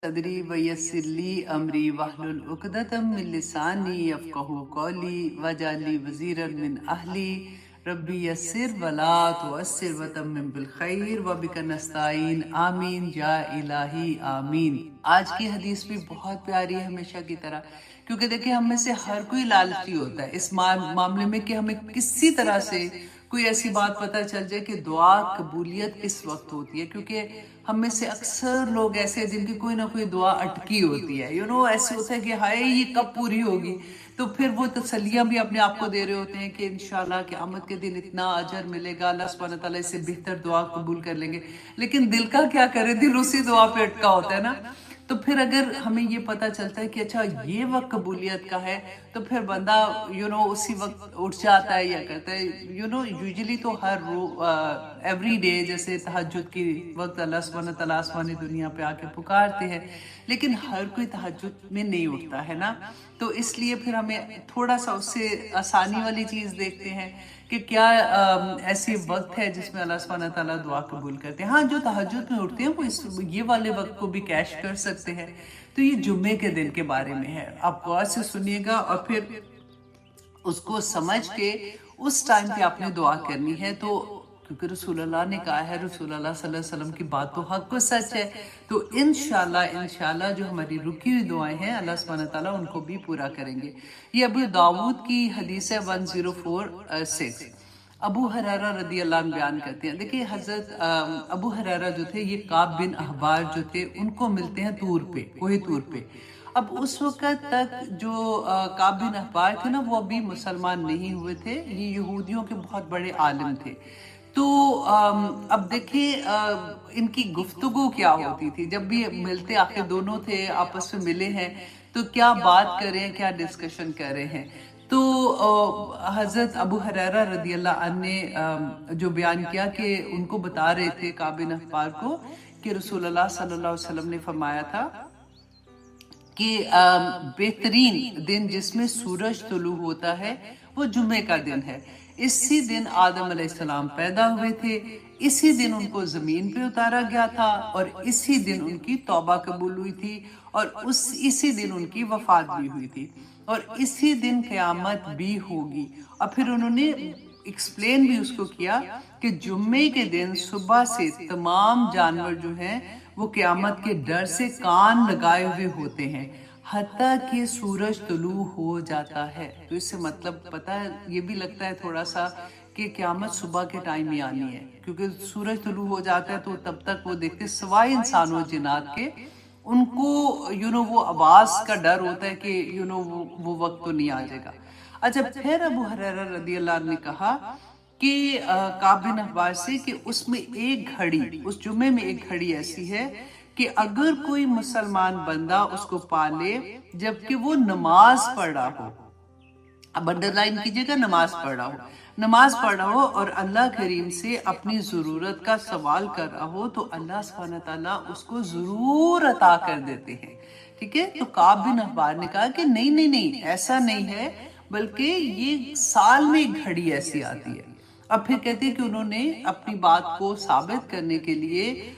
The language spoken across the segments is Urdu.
صدری ویسر لی امری واحلل عقدۃ من لسانی یفقہوا قولی واجعل لی وزیرا من اہلی ربی یسر ولا تعسر وتمم بالخیر وبک نستعین آمین یا الہی آمین۔ آج کی حدیث بھی بہت پیاری ہے ہمیشہ کی طرح، کیونکہ دیکھیں ہم میں سے ہر کوئی لالچی ہوتا ہے اس معاملے میں کہ ہمیں کسی طرح سے کوئی ایسی بات پتہ چل جائے کہ دعا قبولیت کس وقت ہوتی ہے، کیونکہ ہم میں سے اکثر لوگ ایسے ہیں جن کی کوئی نہ کوئی دعا اٹکی ہوتی ہے، ایسے ہوتا ہے کہ ہائے یہ کب پوری ہوگی، تو پھر وہ تسلیاں بھی اپنے آپ کو دے رہے ہوتے ہیں کہ انشاءاللہ قیامت کے دن اتنا اجر ملے گا، اللہ سبحانہ تعالیٰ اس سے بہتر دعا قبول کر لیں گے، لیکن دل کا کیا کرے، دل اسی دعا پہ اٹکا ہوتا ہے نا۔ تو پھر اگر ہمیں یہ پتہ چلتا ہے کہ اچھا یہ وقت قبولیت کا ہے، تو پھر بندہ اسی وقت اٹھ جاتا ہے یا کرتا ہے یوزلی تو ہر ایوری ڈے جیسے تہجد کی وقت اللہ سبحانہ تعالیٰ آسمانی دنیا پہ آ کے پکارتے ہیں، لیکن ہر کوئی تہجد میں نہیں اٹھتا ہے نا، تو اس لیے پھر ہمیں تھوڑا سا اس سے آسانی والی چیز دیکھتے ہیں کہ کیا ایسی وقت ہے جس میں اللہ سبحانہ تعالیٰ دعا قبول کرتے ہیں۔ ہاں جو تہجد میں اٹھتے ہیں وہ یہ والے وقت کو بھی کیش کر سکتے ہیں۔ تو یہ جمعے کے دن کے بارے میں ہے، آپ غور سے سنیے گا اور پھر اس کو سمجھ کے اس ٹائم پہ آپ نے دعا کرنی ہے، تو کیونکہ رسول اللہ نے کہا ہے، رسول اللہ صلی اللہ علیہ وسلم کی بات تو حق و سچ ہے، تو انشاءاللہ جو ہماری رکی ہوئی دعائیں ہیں اللہ سبحانہ تعالیٰ ان کو بھی پورا کریں گے۔ یہ ابو داود کی حدیث ہے 1046۔ ابو ہریرہ رضی اللہ عنہ بیان کرتے ہیں، دیکھیں حضرت ابو ہریرہ جو تھے یہ کعب بن احبار جو تھے ان کو ملتے ہیں طور پہ، کوہ طور پہ۔ اب اس وقت تک جو کعب بن احبار تھے نا وہ ابھی مسلمان نہیں ہوئے تھے، یہ یہودیوں کے بہت بڑے عالم تھے۔ تو اب دیکھیں ان کی گفتگو کیا ہوتی تھی جب بھی ملتے، آخر دونوں تھے آپس میں ملے ہیں تو کیا بات کر رہے ہیں، کیا ڈسکشن کر رہے ہیں۔ تو حضرت ابو ہریرہ رضی اللہ عنہ نے جو بیان کیا کہ ان کو بتا رہے تھے کعب بن احبار کو کہ رسول اللہ صلی اللہ علیہ وسلم نے فرمایا تھا کہ بہترین دن جس میں سورج طلوع ہوتا ہے وہ جمعے کا دن ہے، اسی دن آدم علیہ السلام پیدا ہوئے تھے، اسی دن ان کو زمین پہ اتارا گیا تھا، اور اسی دن ان کی توبہ قبول ہوئی تھی، اور اسی دن ان کی وفات بھی ہوئی تھی، اور اسی دن قیامت بھی ہوگی۔ اور پھر انہوں نے ایکسپلین بھی اس کو کیا کہ جمعے کے دن صبح سے تمام جانور جو ہیں وہ قیامت کے ڈر سے کان لگائے ہوئے ہوتے ہیں حتیٰ کہ سورج طلوع ہو جاتا ہے۔ تو اس سے مطلب پتہ ہے، یہ بھی لگتا ہے تھوڑا سا کہ قیامت صبح کے ٹائم ہی آنی ہے، کیونکہ سورج طلوع ہو جاتا ہے تو تب تک وہ دیکھتے سوائے انسان و جنات کے، ان کو وہ آواز کا ڈر ہوتا ہے کہ وہ وقت تو نہیں آ جائے گا۔ اچھا پھر ابو ہریرہ رضی اللہ عنہ نے کہا کہ کعب بن احبار سے کہ اس میں ایک گھڑی، اس جمعے میں ایک گھڑی ایسی ہے کہ اگر کوئی مسلمان بندہ اس کو پالے جبکہ وہ نماز پڑھ رہا ہو، اب انڈر لائن کیجئے گا، نماز پڑھ رہا ہو اور اللہ کریم سے اپنی ضرورت کا سوال کر رہا ہو، تو اللہ سبحانہ تعالیٰ اس کو ضرور عطا کر دیتے ہیں، ٹھیک ہے۔ تو کعب بن احبار نے کہا کہ نہیں ایسا نہیں ہے، بلکہ یہ سال میں ایک گھڑی ایسی آتی ہے۔ اب پھر کہتے ہیں کہ انہوں نے اپنی بات کو ثابت کرنے کے لیے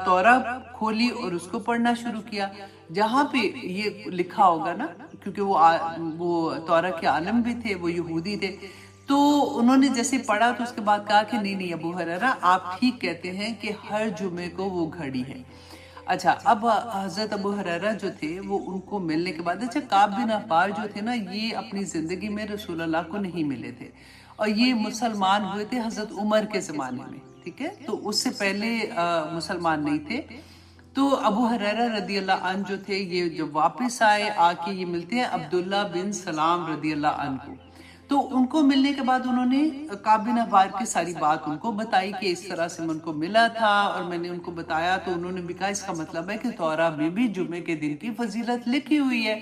تورا کھولی اور اس کو پڑھنا شروع کیا، جہاں پہ یہ لکھا ہوگا نا، کیونکہ وہ تورا کے عالم بھی تھے، وہ یہودی تھے، تو انہوں نے جیسے پڑھا تو اس کے بعد کہا کہ نہیں ابو ہریرہ آپ ٹھیک کہتے ہیں کہ ہر جمعے کو وہ گھڑی ہے۔ اچھا اب حضرت ابو ہریرہ جو تھے وہ ان کو ملنے کے بعد، اچھا کعب بن احبار جو تھے نا یہ اپنی زندگی میں رسول اللہ کو نہیں ملے تھے، اور یہ مسلمان ہوئے تھے حضرت عمر کے زمانے میں، ٹھیک ہے، تو اس سے پہلے مسلمان نہیں تھے۔ تو ابو ہریرہ رضی اللہ عنہ جو تھے یہ جب واپس آئے، آ کے یہ ملتے ہیں عبداللہ بن سلام رضی اللہ عنہ کو، تو ان کو ملنے کے بعد انہوں نے کعب بن احبار کی ساری بات ان کو بتائی کہ اس طرح سے میں ان کو ملا تھا اور میں نے ان کو بتایا، تو انہوں نے بھی کہا اس کا مطلب ہے کہ تورا میں بھی جمعے کے دن کی فضیلت لکھی ہوئی ہے۔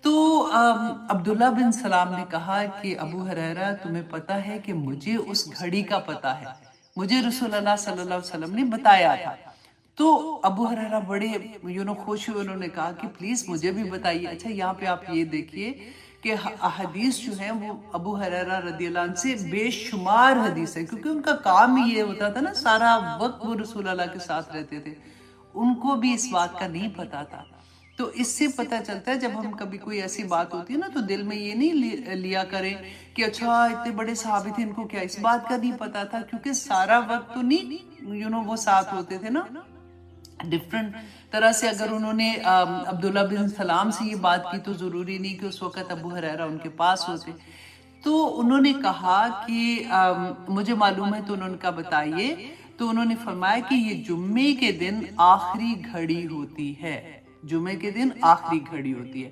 تو عبداللہ بن سلام نے کہا کہ ابو ہریرہ تمہیں پتہ ہے کہ مجھے اس گھڑی کا پتہ ہے، مجھے رسول اللہ صلی اللہ علیہ وسلم نے بتایا تھا۔ تو ابو ہریرہ بڑے خوش ہوئے، انہوں نے کہا کہ پلیز مجھے بھی بتائیے۔ اچھا یہاں پہ آپ یہ دیکھیے کہ احادیث جو ہیں وہ ابو ہریرہ رضی اللہ عنہ سے بے شمار حدیث ہے، کیونکہ ان کا کام ہی یہ ہوتا تھا نا، سارا وقت وہ رسول اللہ کے ساتھ رہتے تھے، ان کو بھی اس بات کا نہیں پتا تھا. تو اس سے پتہ چلتا ہے جب ہم کبھی کوئی ایسی بات ہوتی ہے نا تو دل میں یہ نہیں لیا کریں کہ اچھا اتنے بڑے صحابی تھے ان کو کیا اس بات کا نہیں پتا تھا, کیونکہ سارا وقت تو نہیں وہ ساتھ ہوتے تھے نا. ڈفرنٹ طرح سے اگر انہوں نے عبداللہ بن سلام سے یہ بات کی تو ضروری نہیں کہ اس وقت ابو ہریرہ ان کے پاس ہوتے. تو انہوں نے کہا کہ مجھے معلوم ہے, تو انہوں نے کہا بتائیے. تو انہوں نے فرمایا کہ یہ جمعے کے دن آخری گھڑی ہوتی ہے, جمعے کے دن آخری گھڑی ہوتی ہے.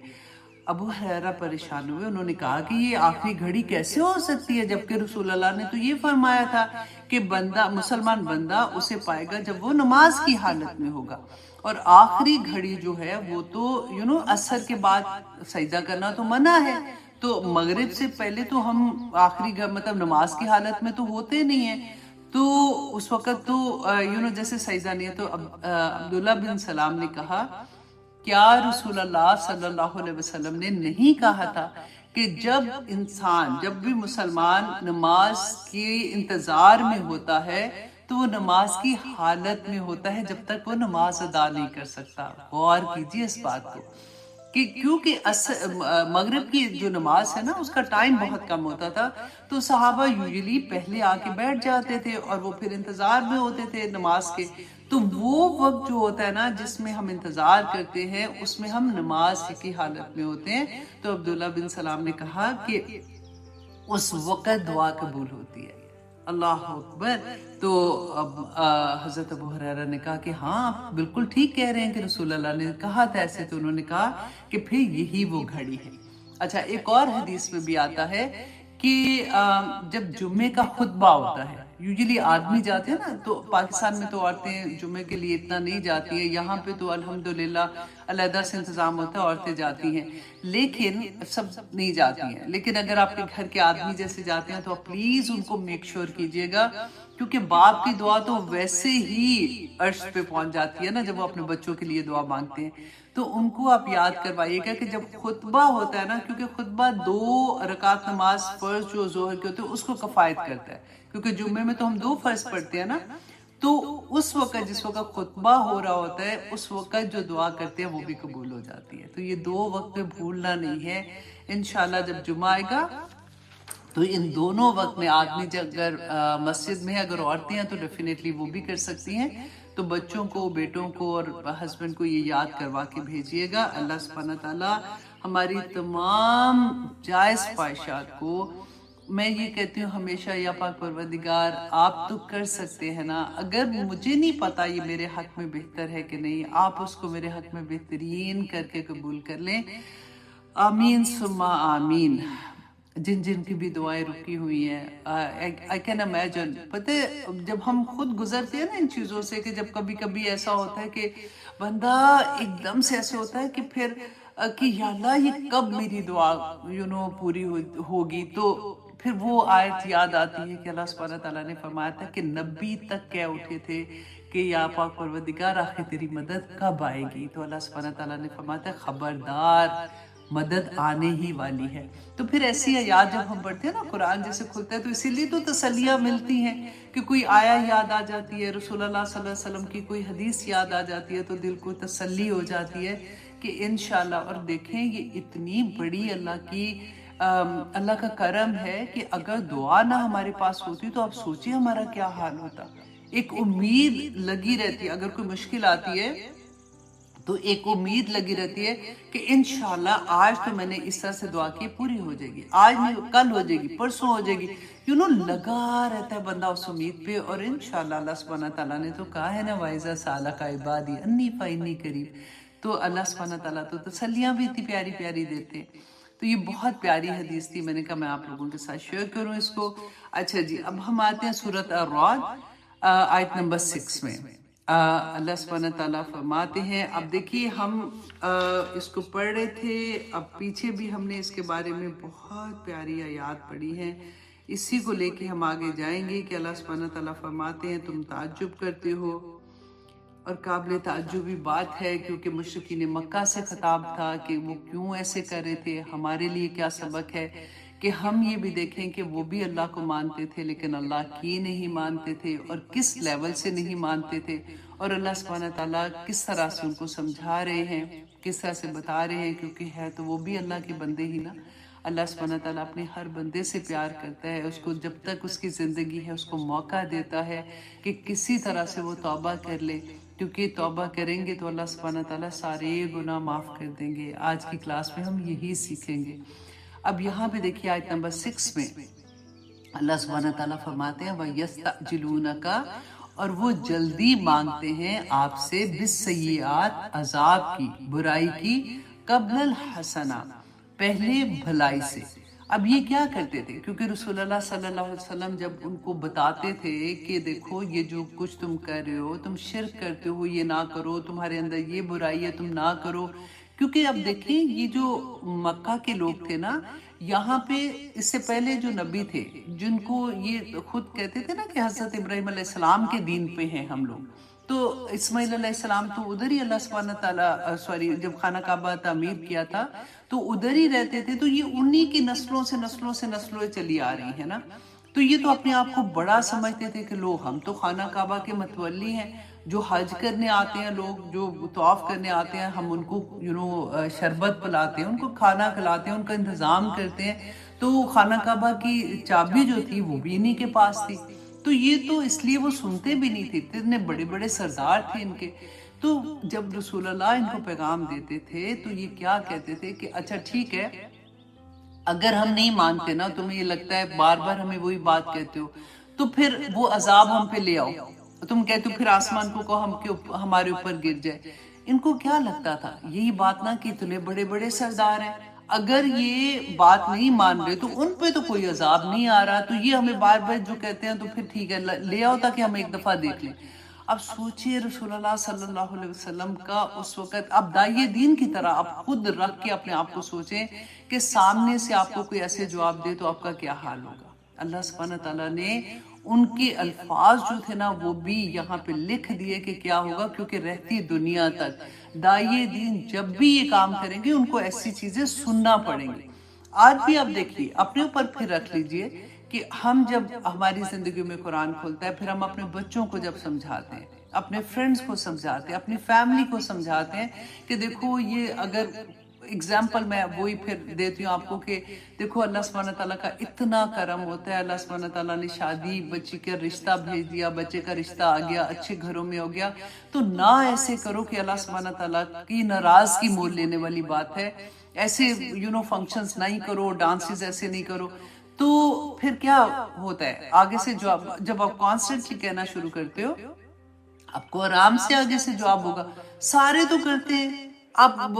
ابو ہریرہ پریشان ہوئے, انہوں نے کہا کہ یہ آخری گھڑی کیسے ہو سکتی ہے جبکہ رسول اللہ نے تو یہ فرمایا تھا کہ بندہ مسلمان بندہ اسے پائے گا جب وہ نماز کی حالت میں ہوگا, اور آخری گھڑی جو ہے وہ تو عصر کے بعد سجدہ کرنا تو منع ہے, تو مغرب سے پہلے تو ہم آخری مطلب نماز کی حالت میں تو ہوتے نہیں ہیں, تو اس وقت تو جیسے سجدہ نہیں ہے. تو عبداللہ بن سلام نے کہا کیا رسول اللہ صلی اللہ علیہ وسلم نے نہیں کہا تھا کہ جب بھی مسلمان نماز کے انتظار میں ہوتا ہے تو وہ نماز کی حالت میں ہوتا ہے جب تک وہ نماز ادا نہیں کر سکتا. غور کیجیے اس بات کو کہ کیونکہ مغرب کی جو نماز ہے نا اس کا ٹائم بہت کم ہوتا تھا, تو صحابہ یوزلی پہلے آ کے بیٹھ جاتے تھے اور وہ پھر انتظار میں ہوتے تھے نماز کے. تو وہ وقت جو ہوتا ہے نا جس میں ہم انتظار کرتے ہیں اس میں ہم نماز کی حالت میں ہوتے ہیں. تو عبداللہ بن سلام نے کہا کہ اس وقت دعا قبول ہوتی ہے. اللہ اکبر. تو حضرت ابو ہریرہ نے کہا کہ ہاں آپ بالکل ٹھیک کہہ رہے ہیں کہ رسول اللہ نے کہا تھا ایسے. تو انہوں نے کہا کہ پھر یہی وہ گھڑی ہے. اچھا, ایک اور حدیث میں بھی آتا ہے کہ جب جمعے کا خطبہ ہوتا ہے, یوزلی آدمی جاتے ہیں نا, تو پاکستان میں تو عورتیں جمعے کے لیے اتنا نہیں جاتی ہیں, یہاں پہ تو الحمدللہ علیحدہ سے انتظام ہوتا ہے, عورتیں جاتی ہیں, لیکن سب نہیں جاتی ہیں. لیکن اگر آپ کے گھر کے آدمی جیسے جاتے ہیں تو پلیز ان کو میک شور کیجئے گا, کیونکہ باپ کی دعا تو ویسے ہی عرش پہ پہنچ جاتی ہے نا جب وہ اپنے بچوں کے لیے دعا مانگتے ہیں. تو ان کو آپ یاد کروائیے گا کہ جب خطبہ ہوتا ہے نا, کیونکہ خطبہ 2 رکعت نماز فرض جو ظہر کے ہوتے ہیں اس کو کفایت کرتا ہے, کیونکہ جمعے میں تو ہم 2 فرض پڑھتے ہیں نا. تو اس وقت جس وقت خطبہ ہو رہا ہوتا ہے اس وقت جو دعا کرتے ہیں وہ بھی قبول ہو جاتی ہے. تو یہ 2 وقت بھولنا نہیں ہے. انشاءاللہ جب جمعہ آئے گا تو ان دونوں وقت میں آدمی اگر مسجد میں اگر عورتیں ہیں تو ڈیفینیٹلی وہ بھی کر سکتی ہیں. تو بچوں کو, بیٹوں کو اور ہسبینڈ کو یہ یاد کروا کے بھیجیے گا. اللہ سبحانہ تعالیٰ ہماری تمام جائز خواہشات کو, میں یہ کہتی ہوں ہمیشہ, یا پاک پروردگار آپ تو کر سکتے ہیں نا, اگر مجھے نہیں پتا یہ میرے حق میں بہتر ہے کہ نہیں, آپ اس کو میرے حق میں بہترین کر کے قبول کر لیں. آمین ثم آمین. جن کی بھی دعائیں رکی ہوئی ہیں, I can imagine. پتہ ہے جب ہم خود گزرتے ہیں نا ان چیزوں سے, کہ جب کبھی کبھی ایسا ہوتا ہے کہ بندہ ایک دم سے ایسے ہوتا ہے کہ پھر کہ یا اللہ یہ کب میری دعا پوری ہوگی, تو پھر وہ آیت یاد آتی ہے کہ اللہ سبحانہ تعالیٰ نے فرمایا تھا کہ نبی تک کہہ اٹھے تھے کہ یا پاک پروردگار آخر تیری مدد کب آئے گی. تو اللہ سبحانہ تعالیٰ نے فرمایا تھا خبردار مدد آنے ہی والی ہے. تو پھر ایسی آیات جب ہم پڑھتے ہیں نا, قرآن جیسے کھلتا ہے تو اسی لیے تو تسلیاں ملتی ہیں کہ کوئی آیا یاد آ جاتی ہے, رسول اللہ صلی اللہ علیہ وسلم کی کوئی حدیث یاد آ جاتی ہے, تو دل کو تسلی ہو جاتی ہے کہ انشاءاللہ. اور دیکھیں یہ اتنی بڑی اللہ کا کرم ہے کہ اگر دعا نہ ہمارے پاس ہوتی تو آپ سوچیں ہمارا کیا حال ہوتا. ایک امید لگی رہتی ہے, اگر کوئی مشکل آتی ہے تو ایک امید لگی رہتی ہے کہ انشاءاللہ آج تو میں نے اس طرح سے دعا کی پوری ہو جائے گی, آج نہیں کل ہو جائے گی, پرسوں ہو جائے گی. لگا رہتا ہے بندہ اس امید پہ. اور انشاءاللہ اللہ سبحانہ تعالیٰ نے تو کہا ہے نا وَإِذَا سَأَلَكَ عِبَادِي أَنِّي فَإِنِّي قَرِيبٌ. تو اللہ سبحانہ تعالیٰ تو تسلیاں بھی اتنی پیاری پیاری دیتے ہیں. تو یہ بہت پیاری حدیث تھی, میں نے کہا میں آپ لوگوں کے ساتھ شیئر کروں اس کو. اچھا جی, اب ہم آتے ہیں سورۃ الرعد آیت نمبر 6 میں. اللہ سبحانہ تعالیٰ فرماتے ہیں, اب دیکھیے ہم اس کو پڑھ رہے تھے, اب پیچھے بھی ہم نے اس کے بارے میں بہت پیاری آیات پڑھی ہیں, اسی کو لے کے ہم آگے جائیں گے کہ اللہ سبحانہ تعالیٰ فرماتے ہیں تم تعجب کرتے ہو. اور قابل تعجبی بات ہے کیونکہ مشرکین مکہ سے خطاب تھا کہ وہ کیوں ایسے کر رہے تھے, ہمارے لیے کیا سبق ہے کہ ہم یہ بھی دیکھیں کہ وہ بھی اللہ کو مانتے تھے لیکن اللہ کی نہیں مانتے تھے, اور کس لیول سے نہیں مانتے تھے, اور اللہ سبحانہ تعالیٰ کس طرح سے ان کو سمجھا رہے ہیں، کس طرح سے بتا رہے ہیں، کیونکہ ہے تو وہ بھی اللہ کے بندے ہی نا۔ اللہ سبحانہ تعالیٰ اپنے ہر بندے سے پیار کرتا ہے، اس کو جب تک اس کی زندگی ہے اس کو موقع دیتا ہے کہ کسی طرح سے وہ توبہ کر لے، کیونکہ توبہ کریں گے تو اللہ سبحانہ تعالیٰ سارے گناہ معاف کر دیں گے۔ آج کی کلاس میں ہم یہی سیکھیں گے۔ اب یہاں پہ دیکھیے آیت نمبر 6 میں اللہ سبحانہ تعالیٰ فرماتے ہیں وَيَسْتَعْجِلُونَكَ، اور وہ جلدی مانگتے ہیں آپ سے بِالسَّيِّئَاتِ، عذاب کی، برائی کی، قبل الحسنہ، پہلے بھلائی سے۔ اب یہ کیا کرتے تھے؟ کیونکہ رسول اللہ صلی اللہ علیہ وسلم جب ان کو بتاتے تھے کہ دیکھو یہ جو کچھ تم کر رہے ہو، تم شرک کرتے ہو، یہ نہ کرو، تمہارے اندر یہ برائی ہے تم نہ کرو، کیونکہ اب دیکھیں یہ جو مکہ کے لوگ تھے نا، یہاں پہ اس سے پہلے جو نبی تھے جن کو یہ خود کہتے تھے نا کہ حضرت ابراہیم علیہ السلام کے دین پہ ہیں ہم لوگ، تو اسماعیل علیہ السلام تو ادھر ہی اللہ سبحانہ تعالیٰ جب خانہ کعبہ تعمیر کیا تھا تو ادھر ہی رہتے تھے، تو یہ انہی کی نسلوں سے چلی آ رہی ہے نا۔ تو یہ تو اپنے آپ کو بڑا سمجھتے تھے کہ لو ہم تو خانہ کعبہ کے متولی ہیں، جو حج کرنے آتے ہیں لوگ، جو طواف کرنے آتے ہیں، ہم ان کو شربت پلاتے ہیں، ان کو کھانا کھلاتے ہیں، ان کا انتظام کرتے ہیں، تو خانہ کعبہ کی چابی جو تھی وہ بھی انہی کے پاس تھی۔ تو یہ تو اس لیے وہ سنتے بھی نہیں تھے، اتنے بڑے بڑے سردار تھے ان کے۔ تو جب رسول اللہ ان کو پیغام دیتے تھے تو یہ کیا کہتے تھے کہ اچھا ٹھیک ہے، اگر ہم نہیں مانتے نا، تمہیں یہ لگتا ہے بار بار ہمیں وہی بات کہتے ہو، تو پھر وہ عذاب ہم پہ لے آؤ، تم کہتے ہو پھر آسمان کو ہمارے اوپر گر جائے۔ ان کو کیا لگتا تھا یہی بات نا کہ اتنے بڑے بڑے سردار ہیں، اگر یہ بات نہیں مان رہے تو ان پہ تو کوئی عذاب نہیں آ رہا، تو یہ ہمیں بار بار جو کہتے ہیں تو پھر ٹھیک ہے لے آؤ تاکہ ہم ایک دفعہ دیکھ لیں۔ اب سوچئے رسول اللہ صلی اللہ علیہ وسلم کا اس وقت، اب داعی دین کی طرح اب خود رکھ کے اپنے آپ کو سوچیں کہ سامنے سے آپ کو کوئی ایسے جواب دے تو آپ کا کیا حال ہوگا۔ اللہ سبحانہ تعالیٰ نے ان کے الفاظ جو تھے نا وہ بھی یہاں پہ لکھ دیے کہ کیا ہوگا، کیونکہ رہتی دنیا تک داعی دین جب بھی یہ کام کریں گے ان کو ایسی چیزیں سننا پڑیں گی۔ آج بھی آپ دیکھیے اپنے اوپر پھر رکھ لیجئے کہ ہم جب ہماری زندگی میں قرآن کھولتا ہے، پھر ہم اپنے بچوں کو جب سمجھاتے ہیں، اپنے فرینڈز کو سمجھاتے ہیں، اپنی فیملی کو سمجھاتے ہیں کہ دیکھو یہ اگر اگزامپل میں وہی پھر دیتی ہوں آپ کو کہ دیکھو اللہ سبحانہ تعالیٰ کا اتنا کرم ہوتا ہے، اللہ سبحانہ تعالیٰ نے شادی بچی کا رشتہ بھیج دیا، بچے کا رشتہ آ گیا، اچھے گھروں میں ہو گیا، تو نہ ایسے کرو کہ اللہ سبحانہ تعالیٰ کی ناراضگی مول لینے والی بات ہے، ایسے فنکشنز نہیں کرو، ڈانسز ایسے نہیں کرو۔ تو پھر کیا ہوتا ہے آگے سے جب آپ کانسٹنٹلی کہنا شروع کرتے ہو آپ کو آرام سے آگے سے جواب ہوگا۔ سارے تو کرتے ہیں، اب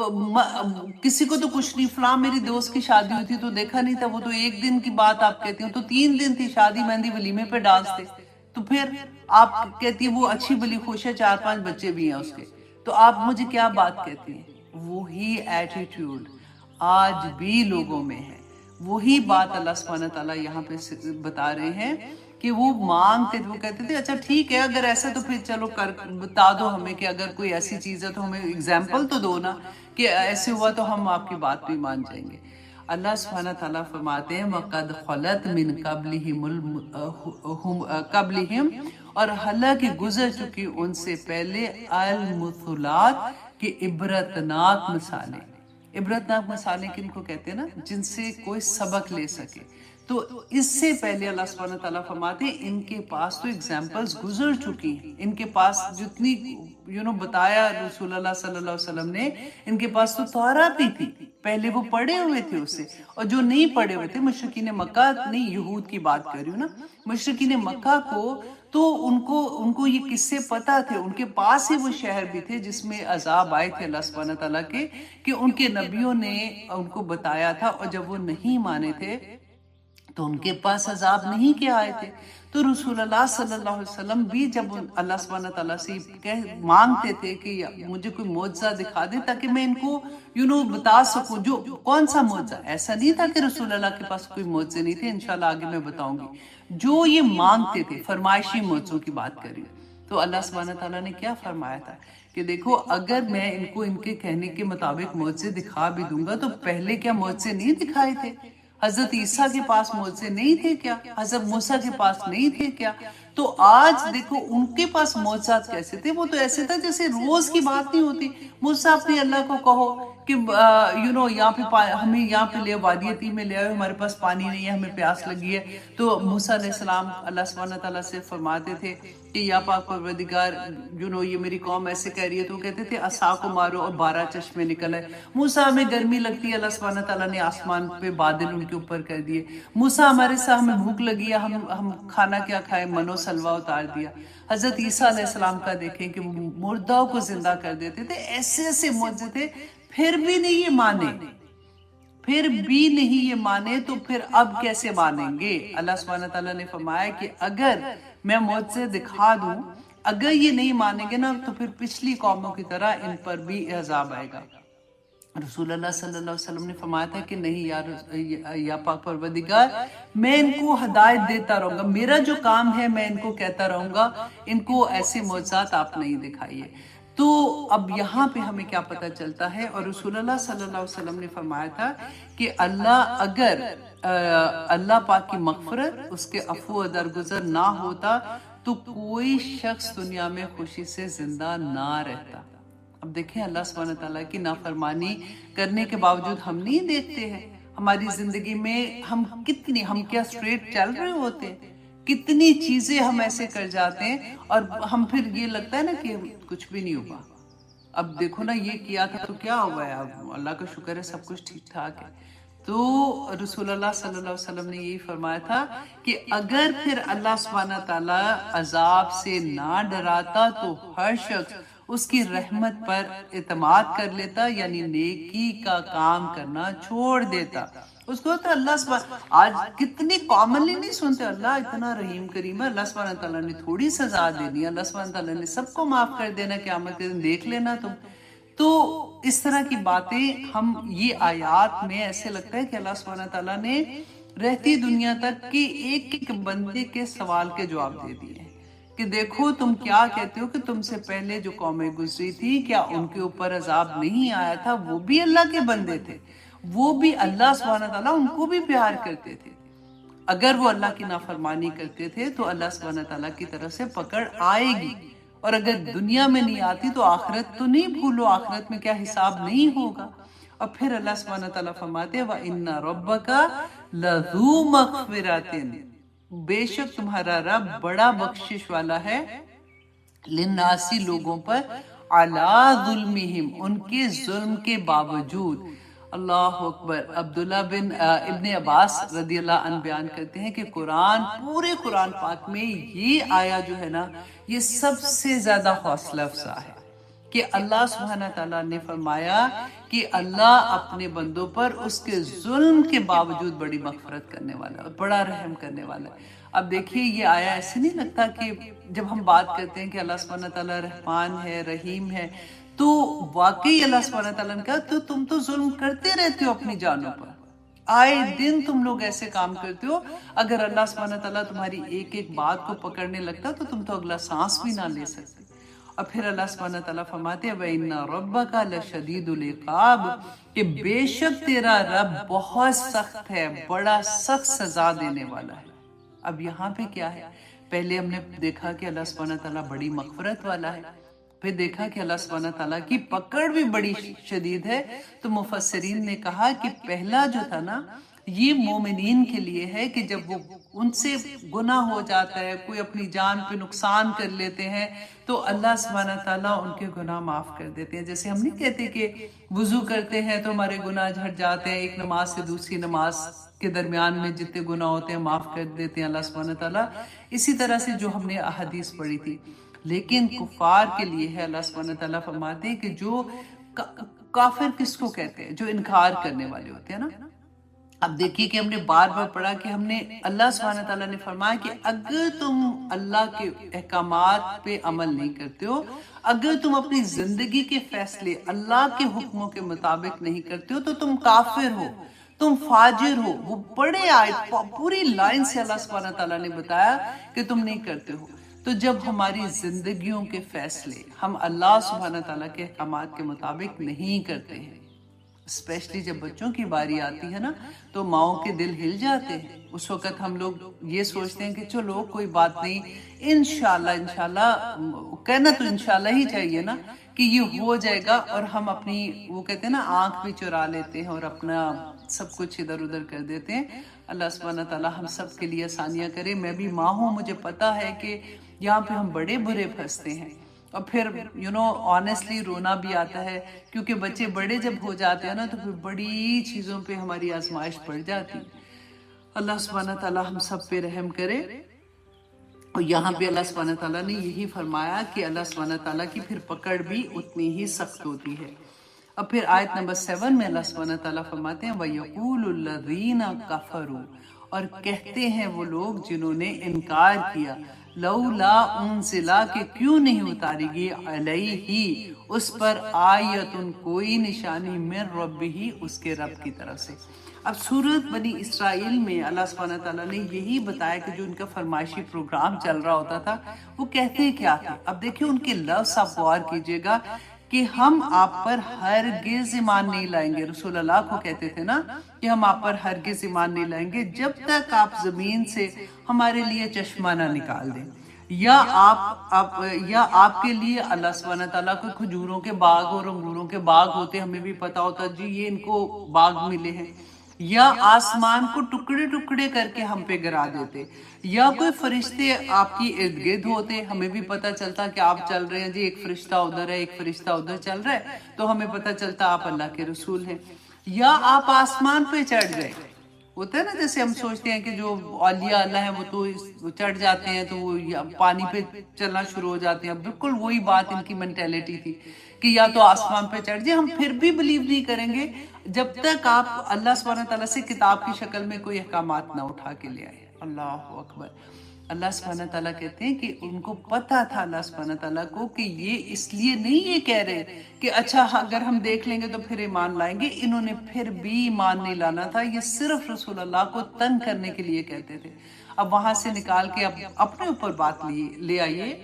کسی کو تو کچھ نہیں، فلاں میری دوست کی شادی ہوئی تھی تو دیکھا نہیں تھا، وہ تو ایک دن کی بات آپ کہتی ہوں، تو 3 دن تھی شادی، مہندی ولیمے پہ ڈانس تھے، تو پھر آپ کہتی ہیں وہ اچھی بلی خوش ہے، 4-5 بچے بھی ہیں اس کے، تو آپ مجھے کیا بات کہتی ہیں؟ وہی ایٹیٹیوڈ آج بھی لوگوں میں ہے، وہی بات اللہ سبحانہ تعالیٰ یہاں پہ بتا رہے ہیں کہ وہ مانگتے تھے، وہ کہتے تھے اچھا ٹھیک ہے اگر ایسا تو پھر چلو بتا دو ہمیں کہ اگر کوئی ایسی چیز ہے تو ہمیں اگزامپل تو دو نا کہ ایسے ہوا تو ہم آپ کی بات بھی مان جائیں گے۔ اللہ سبحانہ تعالیٰ فرماتے ہیں وَقَدْ خَلَتْ مِن قَبْلِهِمْ، اور حالانکہ گزر چکی ان سے پہلے المثلات کی عبرتناک مثالیں۔ عبرتناک مثالیں کن کو کہتے ہیں نا؟ جن سے کوئی سبق لے سکے۔ تو اس سے پہلے اللہ سبحانہ تعالیٰ فرماتے ہیں ان کے پاس تو ایگزامپلز گزر چکی ہیں، ان کے پاس جتنی بتایا رسول اللہ صلی اللہ علیہ وسلم نے، ان کے پاس تو تورات بھی تھی، پہلے وہ پڑھے ہوئے تھے اسے، اور جو نہیں پڑھے ہوئے تھے مشرکین مکہ، نہیں یہود کی بات کر رہی ہوں نا، مشرکین مکہ کو تو ان کو یہ قصے پتہ تھے، ان کے پاس ہی وہ شہر بھی تھے جس میں عذاب آئے تھے اللہ سبحانہ تعالیٰ کے، کہ ان کے نبیوں نے ان کو بتایا تھا، اور جب وہ نہیں مانے تھے تو ان کے پاس عذاب نہیں کے آئے تھے۔ تو رسول اللہ صلی اللہ علیہ وسلم بھی جب اللہ سبحانہ تعالیٰ سے مانگتے تھے کہ مجھے کوئی معجزہ دکھا دے تاکہ میں ان کو بتا سکوں، جو کون سا معجزہ، ایسا نہیں تھا کہ رسول اللہ کے پاس کوئی معجزے نہیں تھے، انشاءاللہ آگے میں بتاؤں گی، جو یہ مانگتے تھے فرمائشی معجزوں کی بات کر رہی ہوں۔ تو اللہ سبحانہ تعالیٰ نے کیا فرمایا تھا کہ دیکھو اگر میں ان کو ان کے کہنے کے مطابق معجزے دکھا بھی دوں گا تو پہلے کیا معجزے نہیں دکھائے تھے؟ حضرت عیسیٰ کے پاس معجزے نہیں تھے کیا؟ حضرت موسیٰ کے پاس نہیں تھے کیا؟ تو آج دیکھو ان کے پاس معجزات کیسے تھے، وہ تو ایسے تھا جیسے روز کی بات نہیں ہوتی. موسیٰ اپنے اللہ کو کہو کہ یہاں پہ ہمیں یہاں پہ لے وادی عتیم میں لے آئے، ہمارے پاس پانی نہیں ہے، ہمیں پیاس لگی ہے. تو موسیٰ علیہ السلام اللہ سبحانہ تعالیٰ سے فرماتے تھے کہ یا پاک پروردگار یہ میری قوم ایسے کہہ رہی ہے، تو کہتے تھے عصا کو مارو اور 12 چشمے نکل آئے. موسیٰ ہمیں گرمی لگتی ہے، اللہ سبحانہ تعالیٰ نے آسمان پہ بادل ان کے اوپر کر دیے. موسیٰ ہمارے ساتھ ہمیں بھوک لگی ہے، ہم کھانا کیا کھائیں، منو سلوا اتار دیا. حضرت عیسیٰ علیہ السلام کا دیکھیں کہ وہ مردوں کو زندہ کر دیتے تھے. ایسے ایسے معجزے تھے، پھر بھی نہیں یہ مانے تو پھر اب کیسے مانیں گے؟ اللہ سبحانہ تعالیٰ نے فرمایا کہ اگر میں معجزے دکھا دوں، اگر یہ نہیں مانیں گے نا، تو پھر پچھلی قوموں کی طرح ان پر بھی عذاب آئے گا. رسول اللہ صلی اللہ علیہ وسلم نے فرمایا تھا کہ نہیں یا پاک پروردگار، میں ان کو ہدایت دیتا رہوں گا، میرا جو کام ہے میں ان کو کہتا رہوں گا، ان کو ایسے معجزات آپ نہیں دکھائیے. تو اب یہاں پہ ہمیں کیا پتہ چلتا ہے، اور رسول اللہ صلی اللہ علیہ وسلم نے فرمایا تھا کہ اگر اللہ پاک کی مغفرت، اس کے عفو و درگزر نہ ہوتا تو کوئی شخص دنیا میں خوشی سے زندہ نہ رہتا. اب دیکھیں اللہ سبحانہ تعالیٰ کی نافرمانی کرنے کے باوجود ہم نہیں دیکھتے ہیں ہماری زندگی میں ہم کیا اسٹریٹ چل رہے ہوتے ہیں، کتنی چیزیں ہم ایسے کر جاتے ہیں اور ہم پھر یہ لگتا ہے نا کہ کچھ بھی نہیں ہوا. اب دیکھو نا یہ کیا تھا تو کیا ہوا ہے، اب اللہ کا شکر ہے سب کچھ ٹھیک ٹھاک ہے. تو رسول اللہ صلی اللہ علیہ وسلم نے یہی فرمایا تھا کہ اگر پھر اللہ سبحانہ تعالیٰ عذاب سے نہ ڈراتا تو ہر شخص اس کی رحمت پر اعتماد کر لیتا، یعنی نیکی کا کام کرنا چھوڑ دیتا. اس کو تو اللہ سبحانہ آج کتنی کامنلی نہیں سنتے، اللہ اتنا رحیم کریم ہے، اللہ سبحانہ تعالیٰ نے تھوڑی سزا دینی ہے، اللہ سبحانہ تعالیٰ نے سب کو معاف کر دینا، قیامت کے دن دیکھ لینا تم. تو اس طرح کی باتیں ہم یہ آیات میں ایسے لگتا ہے کہ اللہ سبحانہ تعالیٰ نے رہتی دنیا تک کی ایک ایک بندے کے سوال کے جواب دے دیے کہ دیکھو تم کیا کہتے ہو کہ تم سے پہلے جو قومیں گزری تھی کیا ان کے اوپر عذاب نہیں آیا تھا؟ وہ بھی اللہ کے بندے تھے، وہ بھی اللہ سبحانہ تعالیٰ ان کو بھی پیار کرتے تھے. اگر وہ اللہ کی نافرمانی کرتے تھے تو اللہ سبحانہ تعالیٰ کی طرف سے پکڑ آئے گی، اور اگر دنیا میں نہیں آتی تو آخرت تو نہیں بھولو، آخرت میں کیا حساب نہیں ہوگا. اور پھر اللہ سبحانہ تعالیٰ فرماتے وَإِنَّ رَبَّكَ لَذُو مَغْفِرَةٍ، بے شک تمہارا رب بڑا بخشش والا ہے، لِلنَّاسِ لوگوں پر، عَلَىٰ ظُلْمِهِمْ ان کے ظلم کے باوجود. اللہ اکبر. عبداللہ بن ابن عباس رضی اللہ عنہ بیان کرتے ہیں کہ پورے قرآن پاک میں یہ آیا جو ہے نا، یہ سب سے زیادہ حوصلہ افزا ہے کہ اللہ سبحانہ تعالیٰ نے فرمایا کہ اللہ اپنے بندوں پر اس کے ظلم کے باوجود بڑی مغفرت کرنے والا ہے، بڑا رحم کرنے والا ہے. اب دیکھیے یہ آیا ایسے نہیں لگتا کہ جب ہم بات کرتے ہیں کہ اللہ سبحانہ تعالیٰ رحمان ہے، رحیم ہے، تو واقعی اللہ سبحانہ تعالیٰ نے کہا تو تم تو ظلم کرتے رہتے ہو اپنی جانوں پر، آئے دن تم لوگ ایسے کام کرتے ہو. اگر اللہ سبحانہ تعالیٰ تمہاری ایک ایک بات کو پکڑنے لگتا تو تم تو اگلا سانس بھی نہ لے سکتے. اور پھر اللہ سبحانہ تعالیٰ فرماتے ہیں وَإِنَّ رَبَّكَ لَشَدِيدُ الْعِقَابِ، کہ بے شک تیرا رب بہت سخت ہے، بڑا سخت سزا دینے والا ہے. اب یہاں پہ کیا ہے، پہلے ہم نے دیکھا کہ اللہ سبحانہ تعالیٰ بڑی مغفرت والا ہے، پھر دیکھا کہ اللہ سبحانہ تعالیٰ کی پکڑ بھی بڑی شدید ہے. تو مفسرین نے کہا کہ پہلا جو تھا نا یہ مومنین کے لیے ہے کہ جب وہ ان سے گناہ ہو جاتا ہے، کوئی اپنی جان پہ نقصان کر لیتے ہیں تو اللہ سبحانہ تعالیٰ ان کے گناہ معاف کر دیتے ہیں. جیسے ہم نہیں کہتے کہ وضو کرتے ہیں تو ہمارے گناہ جھڑ جاتے ہیں، ایک نماز سے دوسری نماز کے درمیان میں جتنے گناہ ہوتے ہیں معاف کر دیتے ہیں اللہ سبحانہ تعالیٰ. اسی طرح سے جو ہم نے احادیث پڑھی تھی. لیکن کفار کے لیے ہے، اللہ سبحانہ تعالیٰ فرماتے ہیں کہ جو کافر کس کو کہتے ہیں؟ جو انکار کرنے والے ہوتے ہیں نا. اب دیکھیے کہ ہم نے بار بار پڑھا کہ ہم نے اللہ سبحانہ تعالیٰ نے فرمایا کہ اگر تم اللہ کے احکامات پہ عمل نہیں کرتے ہو، اگر تم اپنی زندگی کے فیصلے اللہ کے حکموں کے مطابق نہیں کرتے ہو تو تم کافر ہو، تم فاجر ہو. وہ بڑے آیت پوری لائن سے اللہ سبحانہ تعالیٰ نے بتایا کہ تم نہیں کرتے ہو. تو جب ہماری زندگیوں کے فیصلے ہم اللہ سبحانہ تعالیٰ کے احکامات کے مطابق نہیں کرتے ہیں، اسپیشلی جب بچوں کی باری آتی ہے نا تو ماؤں کے دل ہل جاتے ہیں. اس وقت ہم لوگ یہ سوچتے ہیں کہ چلو کوئی بات نہیں، انشاءاللہ کہنا تو انشاءاللہ ہی چاہیے نا کہ یہ ہو جائے گا، اور ہم اپنی وہ کہتے ہیں نا آنکھ بھی چرا لیتے ہیں اور اپنا سب کچھ ادھر ادھر کر دیتے ہیں. اللہ سبحانہ تعالیٰ ہم سب کے لیے آسانیاں کرے. میں بھی ماں ہوں، مجھے پتا ہے کہ یہاں پہ ہم بڑے برے پھنستے ہیں، اور پھر آنیسٹلی رونا بھی آتا ہے، کیونکہ بچے بڑے جب ہو جاتے ہیں نا تو پھر بڑی چیزوں پہ ہماری آزمائش پڑ جاتی. اللہ سبحانہ تعالیٰ ہم سب پہ رحم کرے. اور یہاں پہ اللہ سبحانہ تعالیٰ نے یہی فرمایا کہ اللہ سبحانہ تعالیٰ کی پھر پکڑ بھی اتنی ہی سخت ہوتی ہے. اب پھر آیت نمبر 7 میں اللہ سبحانہ تعالیٰ فرماتے ہیں وَيَقُولُ الَّذِينَ كَفَرُوا، اور کہتے ہیں وہ لوگ جنہوں نے انکار کیا، لولا انزلا، کہ کیوں نہیں اتاری گی علیہ اس پر آیتن کوئی نشانی من ربہ اس کے رب کی طرف سے. اب سورت بنی اسرائیل میں اللہ سبحانہ تعالیٰ نے یہی بتایا کہ جو ان کا فرمائشی پروگرام چل رہا ہوتا تھا وہ کہتے کیا تھے. اب دیکھیں ان کے لفظ آپ غور کیجئے گا کہ ہم آپ پر ہرگز ایمان نہیں لائیں گے. رسول اللہ کو کہتے تھے نا کہ ہم آپ پر ہرگز ایمان نہیں لائیں گے جب تک آپ زمین سے ہمارے لیے چشمہ نہ نکال دیں، یا آپ کے لیے اللہ سبحانہ تعالیٰ کو کھجوروں کے باغ اور انگوروں کے باغ ہوتے، ہمیں بھی پتا ہوتا جی یہ ان کو باغ ملے ہیں، یا آسمان کو ٹکڑے ٹکڑے کر کے ہم پہ گرا دیتے، یا کوئی فرشتے آپ کی ارد گرد ہوتے، ہمیں بھی پتہ چلتا کہ آپ چل رہے ہیں جی ایک فرشتہ ادھر ہے ایک فرشتہ ادھر چل رہا ہے، تو ہمیں پتہ چلتا آپ اللہ کے رسول ہیں. یا آپ آسمان پہ چڑھ گئے، ہوتا ہے نا جیسے ہم سوچتے ہیں کہ جو اولیاء اللہ ہیں وہ تو چڑھ جاتے ہیں تو وہ پانی پہ چلنا شروع ہو جاتے ہیں. بالکل وہی بات ان کی مینٹیلٹی تھی کہ یا تو آسمان پہ چڑھ جائے. ہم پھر بھی بلیو نہیں کریں گے جب تک آپ اللہ سبحانہ تعالیٰ سے کتاب کی شکل میں کوئی احکامات نہ اٹھا کے لے آئے. اللہ اکبر. اللہ سبحانہ تعالیٰ کہتے ہیں کہ ان کو پتا تھا اللہ سبحانہ تعالیٰ کو کہ یہ اس لیے نہیں یہ کہہ رہے کہ اچھا اگر ہم دیکھ لیں گے تو پھر ایمان لائیں گے. انہوں نے پھر بھی ایمان نہیں لانا تھا، یہ صرف رسول اللہ کو تنگ کرنے کے لیے کہتے تھے. اب وہاں سے نکال کے اب اپنے اوپر بات لے آئیے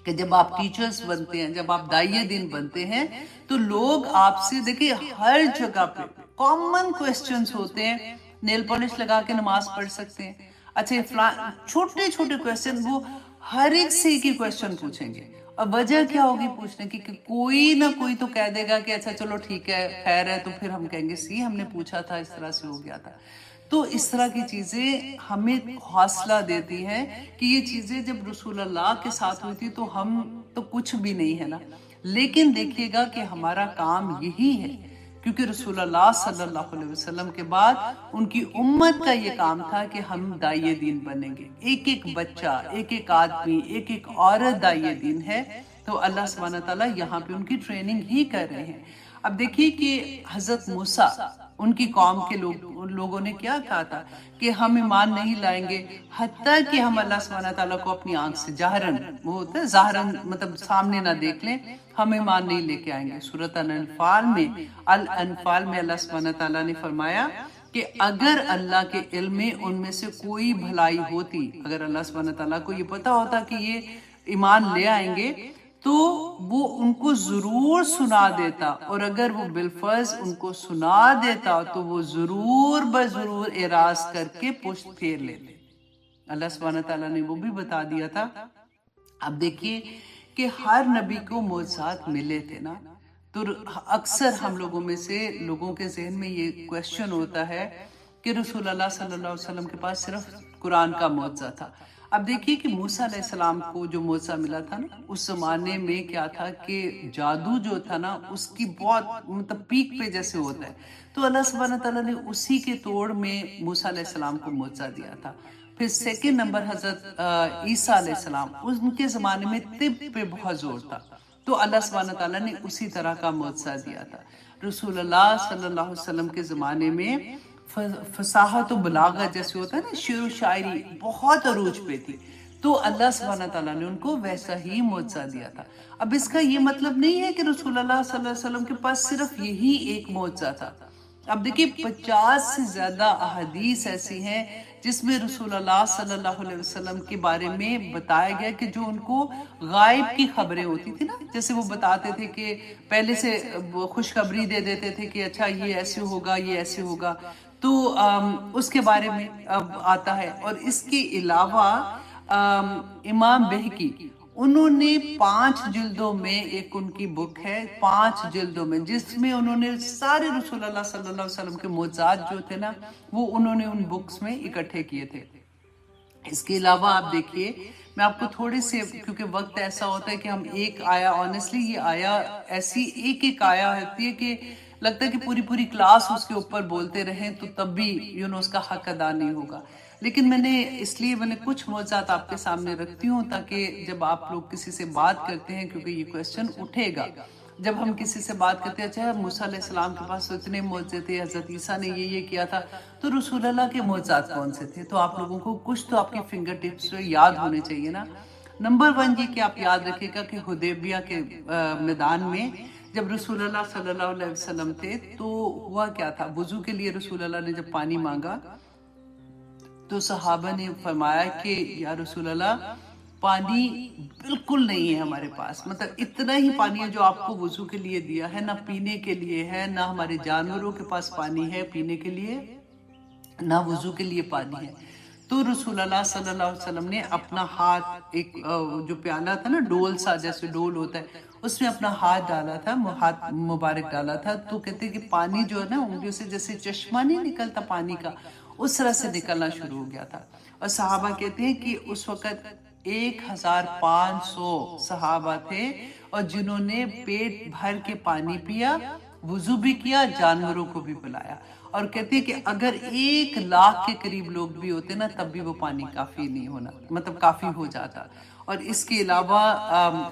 کہ جب آپ ٹیچرز بنتے ہیں، جب آپ داعیہ دین بنتے ہیں تو لوگ آپ سے دیکھیں ہر جگہ پہ کامن کویسچنز ہوتے ہیں. نیل پالش لگا کے نماز پڑھ سکتے ہیں، اچھا چھوٹے چھوٹے کویسچن وہ ہر ایک سے ایک ہی کویسچن پوچھیں گے. اب وجہ کیا ہوگی پوچھنے کی کہ کوئی نہ کوئی تو کہہ دے گا کہ اچھا چلو ٹھیک ہے خیر ہے، تو پھر ہم کہیں گے سی ہم نے پوچھا تھا اس طرح سے ہو گیا تھا. تو اس طرح کی چیزیں ہمیں حوصلہ دیتی ہیں کہ یہ چیزیں جب رسول اللہ کے ساتھ ہوئی تھی تو ہم تو کچھ بھی نہیں ہے نا. لیکن دیکھیے گا کہ ہمارا کام یہی ہے، کیونکہ رسول اللہ صلی اللہ علیہ وسلم کے بعد ان کی امت کا یہ کام تھا کہ ہم داعیہ دین بنیں گے. ایک ایک بچہ، ایک ایک آدمی، ایک ایک عورت داعیہ دین ہے. تو اللہ سبحانہ تعالیٰ یہاں پہ ان کی ٹریننگ ہی کر رہے ہیں. اب دیکھیے کہ حضرت موسیٰ ان کی قوم کے لوگوں نے کیا کہا تھا کہ ہم ایمان نہیں لائیں گے حتیٰ کہ ہم اللہ سبحانہ تعالیٰ کو اپنی آنکھ سے ظاہراً، وہ ہوتا ہے ظاہراً مطلب سامنے نہ دیکھ لیں، ہم ایمان نہیں لے کے آئیں گے. سورۃ الانفال میں اللہ سبحانہ تعالیٰ نے فرمایا کہ اگر اللہ کے علم میں ان میں سے کوئی بھلائی ہوتی، اگر اللہ سبحانہ تعالیٰ کو یہ پتا ہوتا کہ یہ ایمان لے آئیں گے تو وہ ان کو ضرور سنا دیتا، اور اگر وہ بالفرض ان کو سنا دیتا تو وہ ضرور بضرور اعراض کر کے پشت پھیر لیتے. اللہ سبحانہ تعالیٰ نے وہ بھی بتا دیا تھا. اب دیکھیے کہ ہر نبی کو معجزات ملے تھے نا، تو اکثر ہم لوگوں میں سے لوگوں کے ذہن میں یہ کویسچن ہوتا ہے کہ رسول اللہ صلی اللہ علیہ وسلم کے پاس صرف قرآن کا معجزہ تھا. اب دیکھیے کہ موسیٰ علیہ السلام کو جو معجزہ ملا تھا نا اس زمانے میں کیا تھا کہ جادو جو تھا نا اس کی بہت مطلب پیک پہ جیسے ہوتا ہے، تو اللہ سبحانہ تعالیٰ نے اسی کے توڑ میں موسیٰ علیہ السلام کو معجزہ دیا تھا. پھر سیکنڈ نمبر حضرت عیسیٰ علیہ السلام، ان کے زمانے میں طب پہ بہت زور تھا، تو اللہ سبحانہ تعالیٰ نے اسی طرح کا معجزہ دیا تھا. رسول اللہ صلی اللہ علیہ وسلم کے زمانے میں فصاحت و بلاغت جیسے ہوتا ہے نا، شعر و شاعری بہت عروج پہ تھی، تو اللہ سبحانہ تعالیٰ نے ان کو ویسا ہی معجزہ دیا تھا. اب اس کا یہ مطلب نہیں ہے کہ رسول اللہ صلی اللہ علیہ وسلم کے پاس صرف یہی ایک معجزہ تھا. اب دیکھیے 50 سے زیادہ احادیث ایسی ہیں جس میں رسول اللہ صلی اللہ علیہ وسلم کے بارے میں بتایا گیا کہ جو ان کو غائب کی خبریں ہوتی تھی نا، جیسے وہ بتاتے تھے کہ پہلے سے خوشخبری دے دیتے تھے کہ اچھا یہ ایسے ہوگا، یہ ایسے ہوگا، تو اس کے بارے میں آتا ہے۔ اور اس کے علاوہ امام بہقی انہوں نے 5 جلدوں میں ایک ان کی بک ہے، 5 جلدوں میں، جس میں انہوں نے سارے رسول اللہ صلی اللہ علیہ وسلم کے معجزات جو تھے نا وہ انہوں نے ان بکس میں اکٹھے کیے تھے۔ اس کے علاوہ آپ دیکھیے، میں آپ کو تھوڑے سے، کیونکہ وقت ایسا ہوتا ہے کہ ہم ایک آیا، آنیسٹلی یہ آیا ایسی ایک آیا ہوتی ہے کہ لگتا ہے کہ پوری کلاس اس کے اوپر بولتے رہیں تو تب بھی اس کا حق ادا نہیں ہوگا، لیکن میں نے کچھ معجزات آپ کے سامنے رکھتی ہوں تاکہ جب آپ لوگ کسی سے بات کرتے ہیں، کیونکہ یہ کویسچن اٹھے گا جب ہم کسی سے بات کرتے ہیں، اچھا موسیٰ علیہ السلام کے پاس اتنے معجزے تھے، حضرت عیسیٰ نے یہ کیا تھا، تو رسول اللہ کے معجزات کون سے تھے؟ تو آپ لوگوں کو کچھ تو آپ کی فنگر ٹپس جو یاد ہونے چاہیے نا۔ نمبر 1 یہ کہ آپ یاد رکھے گا کہ حدیبیہ کے میدان میں جب رسول اللہ صلی اللہ علیہ وسلم تھے تو ہوا کیا تھا، وضو کے لیے رسول اللہ نے جب پانی مانگا تو صحابہ نے فرمایا کہ یا رسول اللہ پانی بالکل نہیں ہے ہمارے پاس، مطلب اتنا ہی پانی ہے جو آپ کو وضو کے لیے دیا ہے، نہ پینے کے لیے ہے، نہ ہمارے جانوروں کے پاس پانی ہے پینے کے لیے، نہ وضو کے لیے پانی ہے۔ تو رسول اللہ صلی اللہ علیہ وسلم نے اپنا ہاتھ، ایک جو پیالہ تھا نا، ڈول سا جیسے ڈول ہوتا ہے، اس میں اپنا ہاتھ ڈالا تھا، ہاتھ مبارک ڈالا تھا، تو کہتے ہیں کہ پانی جو ہے نا انگلیوں سے جیسے چشمہ نہیں نکلتا پانی کا، اس طرح سے نکلنا شروع ہو گیا تھا۔ اور صحابہ کہتے ہیں کہ اس وقت 1500 صحابہ تھے اور جنہوں نے پیٹ بھر کے پانی پیا، وضو بھی کیا، جانوروں کو بھی پلایا، اور کہتے ہیں کہ اگر 1,00,000 کے قریب لوگ بھی ہوتے نا تب بھی وہ پانی کافی نہیں ہونا، مطلب کافی ہو جاتا۔ اور اس کے علاوہ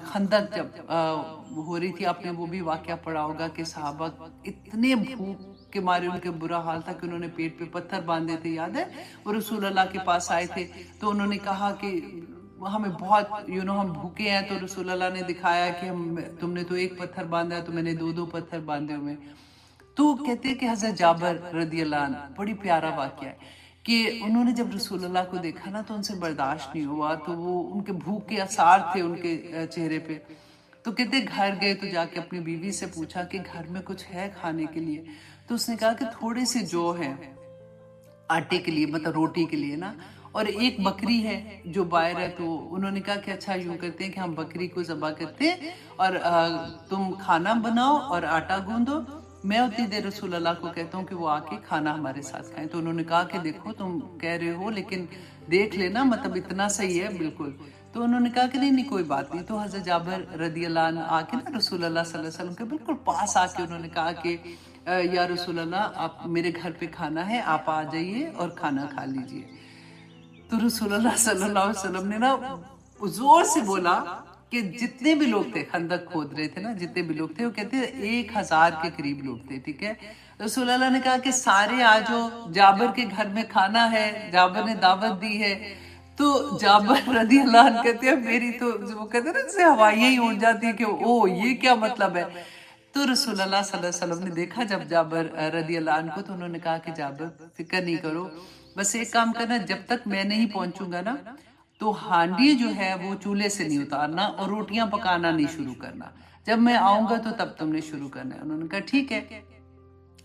خندق جب ہو رہی تھی، آپ نے وہ بھی واقعہ پڑھا ہوگا کہ صحابہ اتنے بھوک کے مارے ان کے برا حال تھا کہ انہوں نے پیٹ پہ پتھر باندھے تھے، یاد ہے؟ وہ رسول اللہ کے پاس آئے تھے تو انہوں نے کہا کہ ہمیں بہت ہم بھوکے ہیں، تو رسول اللہ نے دکھایا کہ تم نے تو 1 پتھر باندھا ہے تو میں نے 2 پتھر باندھے ہوئے۔ تو کہتے ہیں کہ حضرت جابر رضی اللہ عنہ، بڑی پیارا واقعہ ہے کہ انہوں نے جب رسول اللہ کو دیکھا نا تو ان سے برداشت نہیں ہوا، تو وہ ان کے بھوک کے آثار تھے ان کے چہرے پہ، تو کہتے گھر گئے تو جا کے اپنی بیوی سے پوچھا کہ گھر میں کچھ ہے کھانے کے لیے، تو اس نے کہا کہ تھوڑے سے جو ہیں آٹے کے لیے، مطلب روٹی کے لیے نا، اور 1 بکری ہے جو باہر ہے، تو انہوں نے کہا کہ اچھا یوں کرتے ہیں کہ ہم بکری کو ذبح کرتے ہیں اور تم کھانا بناؤ اور آٹا گوندو، میں اتنی دیر رسول اللہ کو کہتا ہوں کہ وہ آ کے کھانا ہمارے ساتھ کھائیں۔ تو انہوں نے کہا کہ دیکھو تم کہہ رہے ہو لیکن دیکھ لینا، مطلب اتنا صحیح ہے بالکل۔ تو انہوں نے کہا کہ نہیں کوئی بات نہیں۔ تو حضرت جابر رضی اللہ عنہ آ کے نا رسول اللہ صلی اللہ علیہ وسلم کے بالکل پاس آ کے انہوں نے کہا کہ یا رسول اللہ آپ میرے گھر پہ کھانا ہے، آپ آ جائیے اور کھانا کھا لیجئے۔ تو رسول اللہ صلی اللہ علیہ وسلم نے نا زور سے بولا کہ جتنے بھی لوگ تھے، خندق کھود رہے تھے نا، جتنے بھی لوگ تھے، وہ کہتے ہیں 1000 کے قریب لوگ تھے، ٹھیک ہے؟ رسول اللہ نے کہا کہ سارے آ جاؤ، جابر کے گھر میں کھانا ہے، جابر نے دعوت دی ہے۔ تو جابر رضی اللہ عنہ کہتے ہیں میری تو وہ کہتے ہیں نا جیسے ہوائیاں ہی اڑ جاتی ہیں کہ او یہ کیا مطلب ہے۔ تو رسول اللہ صلی اللہ علیہ وسلم نے دیکھا جب جابر رضی اللہ عنہ کو، تو انہوں نے کہا کہ جابر فکر نہیں کرو، بس ایک کام کرنا، جب تک میں نہیں پہنچوں گا نا تو ہانڈی جو ہے وہ چولہے سے نہیں اتارنا اور روٹیاں پکانا نہیں شروع کرنا، جب میں آؤں گا تو تب تم نے شروع کرنا ہے۔ انہوں نے کہا ٹھیک ہے۔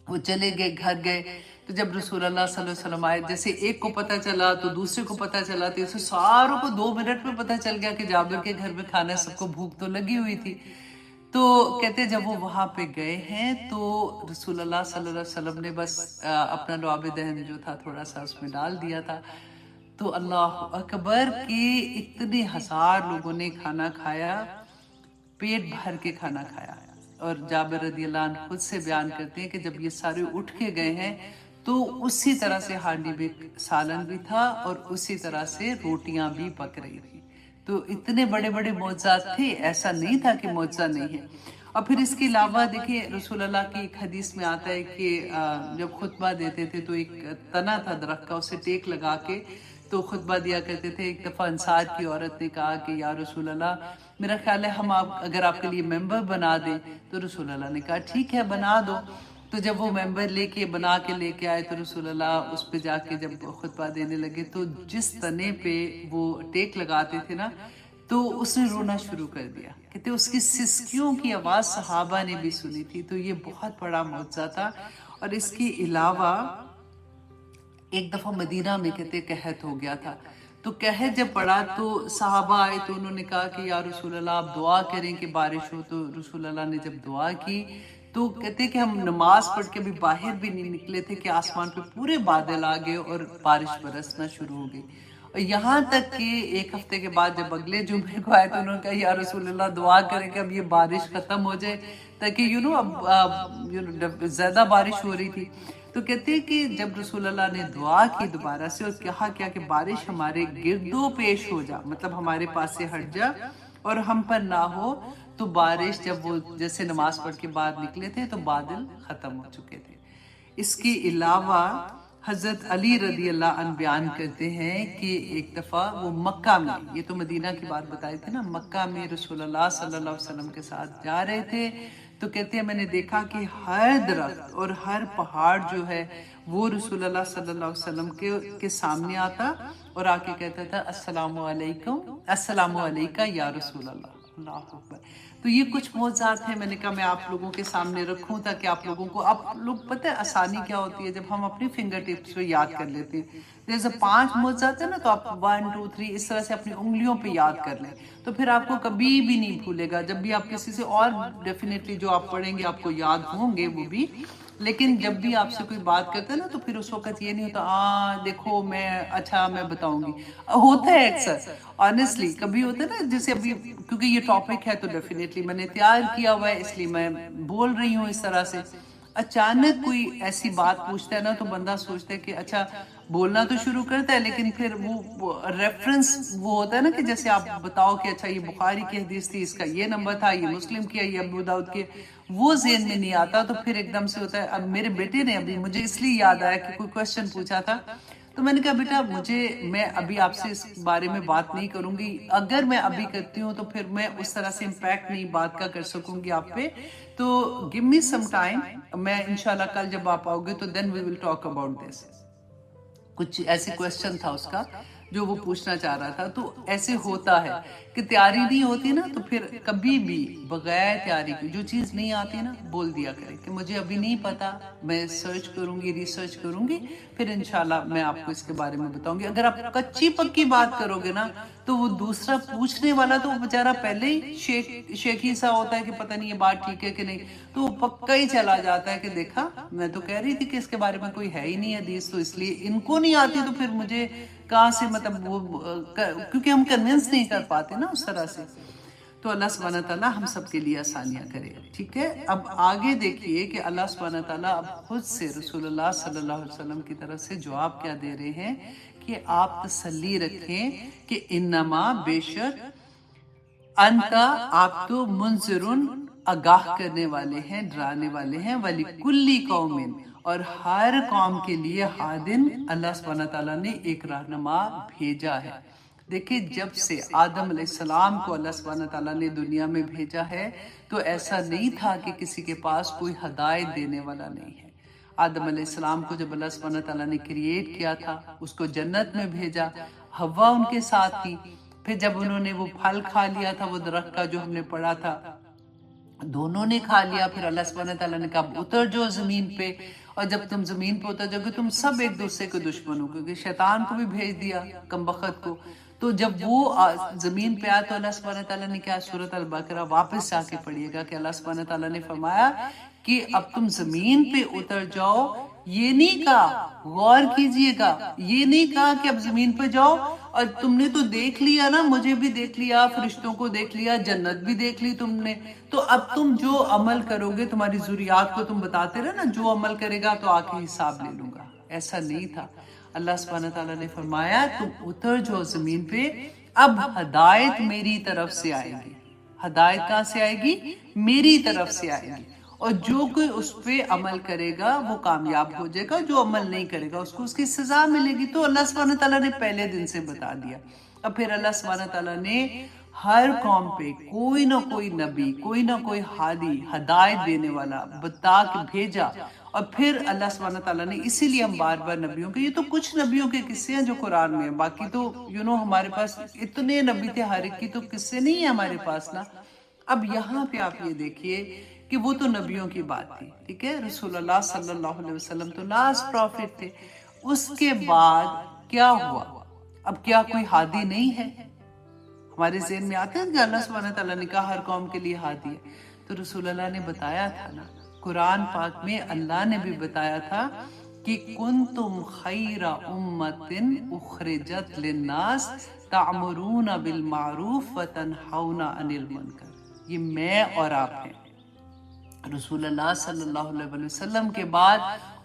وہ چلے گئے، گھر گئے، تو جب رسول اللہ صلی اللہ علیہ وسلم آئے، جیسے ایک کو پتہ چلا تو دوسرے کو پتہ چلا، تو اسے ساروں کو 2 منٹ میں پتہ چل گیا کہ جابر کے گھر میں کھانا ہے، سب کو بھوک تو لگی ہوئی تھی۔ تو کہتے جب وہ وہاں پہ گئے ہیں تو رسول اللہ صلی اللہ علیہ وسلم نے بس اپنا لعاب دہن جو تھا تھوڑا سا اس میں ڈال دیا تھا، تو اللہ اکبر کہ اتنے 1000 لوگوں نے کھانا کھایا، پیٹ بھر کے کھانا کھایا۔ اور جابر رضی اللہ عنہ خود سے بیان کرتے ہیں کہ جب یہ سارے اٹھ کے گئے ہیں تو اسی طرح سے ہانڈی میں سالن بھی تھا اور اسی طرح سے روٹیاں بھی پک رہی تھی۔ تو اتنے بڑے بڑے معجزات تھے، ایسا نہیں تھا کہ معجزہ نہیں ہے۔ اور پھر اس کے علاوہ دیکھیں رسول اللہ کی ایک حدیث میں آتا ہے کہ جب خطبہ دیتے تھے تو ایک تنا تھا درخت کا، اسے ٹیک لگا کے تو خطبہ دیا کرتے تھے۔ ایک دفعہ انصار کی عورت نے کہا کہ یا رسول اللہ میرا خیال ہے ہم اگر آپ کے لیے ممبر بنا دیں، تو رسول اللہ نے کہا ٹھیک ہے بنا دو۔ تو جب وہ ممبر بنا کے لے کے آئے تو رسول اللہ اس پہ جا کے جب خطبہ دینے لگے تو جس تنے پہ وہ ٹیک لگاتے تھے نا تو اس نے رونا شروع کر دیا. کہتے اس کی سسکیوں کی آواز صحابہ نے بھی سنی تھی. تو یہ بہت بڑا معجزہ تھا. اور اس کے علاوہ ایک دفعہ مدینہ میں کہتے قحط ہو گیا تھا. تو قحط جب پڑا تو صحابہ آئے تو انہوں نے کہا کہ یا رسول اللہ آپ دعا کریں کہ بارش ہو. تو رسول اللہ نے جب دعا کی تو کہتے کہ ہم نماز پڑھ کے بھی باہر بھی نہیں نکلے تھے کہ آسمان پہ پورے بادل آ گئے اور بارش برسنا شروع ہو گئی. اور یہاں تک کہ ایک ہفتے کے بعد جب اگلے جمعے کو آئے تو انہوں نے کہا یا رسول اللہ دعا کریں کہ اب یہ بارش ختم ہو جائے تاکہ اب زیادہ بارش ہو رہی تھی. تو کہتے ہیں کہ جب رسول اللہ نے دعا کی دوبارہ سے اور کہا کیا کہ بارش ہمارے گردوں پیش ہو جا، مطلب ہمارے پاس سے ہٹ جا اور ہم پر نہ ہو. تو بارش جب وہ جیسے نماز پڑھ کے باہر نکلے تھے تو بادل ختم ہو چکے تھے. اس کے علاوہ حضرت علی رضی اللہ عنہ بیان کرتے ہیں کہ ایک دفعہ وہ مکہ میں، یہ تو مدینہ کی بات بتائی تھی نا، مکہ میں رسول اللہ صلی اللہ علیہ وسلم کے ساتھ جا رہے تھے. تو کہتے ہیں میں نے دیکھا کہ ہر درخت اور ہر پہاڑ جو ہے وہ رسول اللہ صلی اللہ علیہ وسلم کے سامنے آتا اور آ کے کہتا تھا السلام علیکم، السلام علیکہ یا رسول اللہ. اللہ اکبر. تو یہ کچھ معجزات ہیں. میں نے کہا میں آپ لوگوں کے سامنے رکھوں تاکہ آپ لوگوں کو، آپ لوگ پتہ ہے آسانی کیا ہوتی ہے جب ہم اپنی فنگر ٹپس پہ یاد کر لیتے ہیں. جیسے 5 معجزات ہیں نا تو آپ 1 2 3 اس طرح سے اپنی انگلیوں پہ یاد کر لیں تو پھر آپ کو کبھی بھی نہیں بھولے گا. جب بھی آپ کسی سے، اور ڈیفینیٹلی جو آپ پڑھیں گے آپ کو یاد ہوں گے وہ بھی، لیکن جب بھی آپ سے کوئی بات کرتا ہے نا تو پھر اس وقت یہ نہیں ہوتا دیکھو میں بتاؤں گی. ہوتا ہے اکثر آنیسٹلی، کبھی ہوتا ہے نا جیسے ابھی کیونکہ یہ ٹاپک ہے تو ڈیفینیٹلی میں نے تیار کیا ہوا ہے اس لیے میں بول رہی ہوں اس طرح سے. اچانک کوئی ایسی بات پوچھتا ہے نا تو بندہ سوچتا ہے کہ اچھا بولنا تو شروع کرتا ہے لیکن پھر وہ ریفرنس وہ ہوتا ہے نا کہ جیسے آپ بتاؤ کہ اچھا یہ بخاری کی حدیث تھی، اس کا یہ نمبر تھا، یہ مسلم کی ہے، یہ ابو داؤد کے، وہ ذہن میں نہیں آتا تو پھر ایک دم سے ہوتا ہے. اب میرے بیٹے نے ابھی مجھے اس لیے یاد آیا کہ کوئی کوشچن پوچھا تھا تو میں نے کہا بیٹا میں ابھی آپ سے اس بارے میں بات نہیں کروں گی. اگر میں ابھی کرتی ہوں تو پھر میں اس طرح سے امپیکٹ نہیں بات کا کر سکوں گی آپ پہ. تو give me some time، میں انشاءاللہ کل جب آپ آؤ گے تو then we will talk about this. کچھ ایسے کوشچن تھا اس کا جو وہ پوچھنا چاہ رہا تھا. تو ایسے ہوتا ہے کہ تیاری نہیں ہوتی نا تو پھر کبھی بھی بغیر تیاری کی جو چیز نہیں آتی نا بول دیا کرے کہ مجھے ابھی نہیں پتا، میں سرچ کروں گی، ریسرچ کروں گی، پھر انشاءاللہ میں آپ کو اس کے بارے میں بتاؤں گی. اگر آپ کچی پکی بات کرو گے نا تو وہ دوسرا پوچھنے والا تو وہ بیچارہ پہلے ہی شیخی سا ہوتا ہے کہ پتہ نہیں یہ بات ٹھیک ہے کہ نہیں، تو وہ پکا ہی چلا جاتا ہے کہ دیکھا میں تو کہہ رہی تھی کہ اس کے بارے میں کوئی ہے ہی نہیں حدیث، تو اس لیے ان کو نہیں آتی تو پھر مجھے کہاں سے، مطلب وہ کیونکہ ہم کنونس نہیں کر پاتے نا اس طرح سے. تو اللہ سبحانہ تعالیٰ ہم سب کے لیے آسانیاں کرے. ٹھیک ہے، اب آگے دیکھیے کہ اللہ سبحانہ تعالیٰ اب خود سے رسول اللہ صلی اللہ علیہ وسلم کی طرف سے جواب کیا دے رہے ہیں کہ آپ تسلی رکھیں کہ انما بے شک انتا آپ تو منذرن آگاہ کرنے والے ہیں، ڈرانے والے ہیں، وَلِكُلِّ قَوْمٍ اور ہر قوم کے لیے ہادن اللہ سبحانہ تعالیٰ نے ایک رہنما بھیجا ہے. دیکھیں جب سے آدم علیہ السلام کو اللہ سبحانہ تعالیٰ نے دنیا میں بھیجا ہے تو ایسا نہیں تھا کہ کسی کے پاس کوئی ہدایت دینے والا نہیں ہے. آدم علیہ السلام کو جب اللہ سبحانہ تعالیٰ نے کریٹ کیا تھا اس کو جنت میں بھیجا، حوا ان کے ساتھ تھی. پھر جب انہوں نے وہ پھل کھا لیا تھا وہ درخت کا جو ہم نے پڑھا تھا، دونوں نے کھا لیا. پھر اللہ سبحانہ تعالیٰ نے کہا اتر جو زمین پہ، اور جب تم زمین پہ اتر جاؤ گے تم سب ایک دوسرے کے دشمن ہو، کیونکہ شیطان کو بھی بھیج دیا کم بخت کو. تو جب وہ زمین پہ آیا تو اللہ سبحانہ تعالیٰ نے کیا، سورۃ البقرہ واپس جا کے پڑھیے گا کہ اللہ سبحانہ تعالیٰ نے فرمایا کہ اب تم زمین پہ اتر جاؤ. یہ نہیں کہا، غور کیجئے گا، یہ نہیں کہا کہ اب زمین پہ جاؤ اور تم نے تو دیکھ لیا نا، مجھے بھی دیکھ لیا، فرشتوں کو دیکھ لیا، جنت بھی دیکھ لی تم نے، تو اب تم جو عمل کرو گے تمہاری ذریات کو تم بتاتے رہے نا جو عمل کرے گا تو آ کے حساب لے لوں گا. ایسا نہیں تھا. اللہ سبحانہ تعالیٰ نے فرمایا تم اتر جاؤ زمین پہ، اب ہدایت میری طرف سے آئے گی. ہدایت کہاں سے آئے گی؟ میری طرف سے آئے گی. اور جو کوئی اس پہ عمل کرے گا وہ کامیاب ہو جائے گا، جو عمل نہیں کرے گا اس کو اس کی سزا ملے گی. تو اللہ سبحانہ تعالیٰ نے پہلے دن سے بتا دیا. اب پھر اللہ سبحانہ تعالیٰ نے ہر قوم پہ کوئی نہ کوئی نبی، کوئی نہ کوئی ہادی، ہدایت دینے والا بتا کے بھیجا. اور پھر اللہ سبحانہ تعالیٰ نے اسی لیے ہم بار بار نبیوں کے، یہ تو کچھ نبیوں کے قصے ہیں جو قرآن میں ہیں، باقی تو ہمارے پاس اتنے نبی تھے، ہر ایک کی تو قصے نہیں ہیں ہمارے پاس نا۔ اب یہاں پہ آپ یہ دیکھیے کہ وہ تو نبیوں کی بات تھی، ٹھیک ہے، رسول اللہ صلی اللہ علیہ وسلم تو لاسٹ پروفٹ تھے، اس کے بعد کیا ہوا؟ اب کیا کوئی ہادی نہیں ہے؟ ہمارے ذہن میں آتے ہیں کہ اللہ سبحانہ تعالیٰ نے کہا ہر قوم کے لیے ہادی ہے، تو رسول اللہ نے بتایا تھا نا، قرآن پاک میں اللہ نے بھی بتایا تھا کہ کنتم خیر امت اخرجت للناس تعمرون بالمعروف وتنہون عن المنکر، یہ میں اور آپ ہیں۔ رسول اللہ صلی اللہ علیہ وسلم کے بعد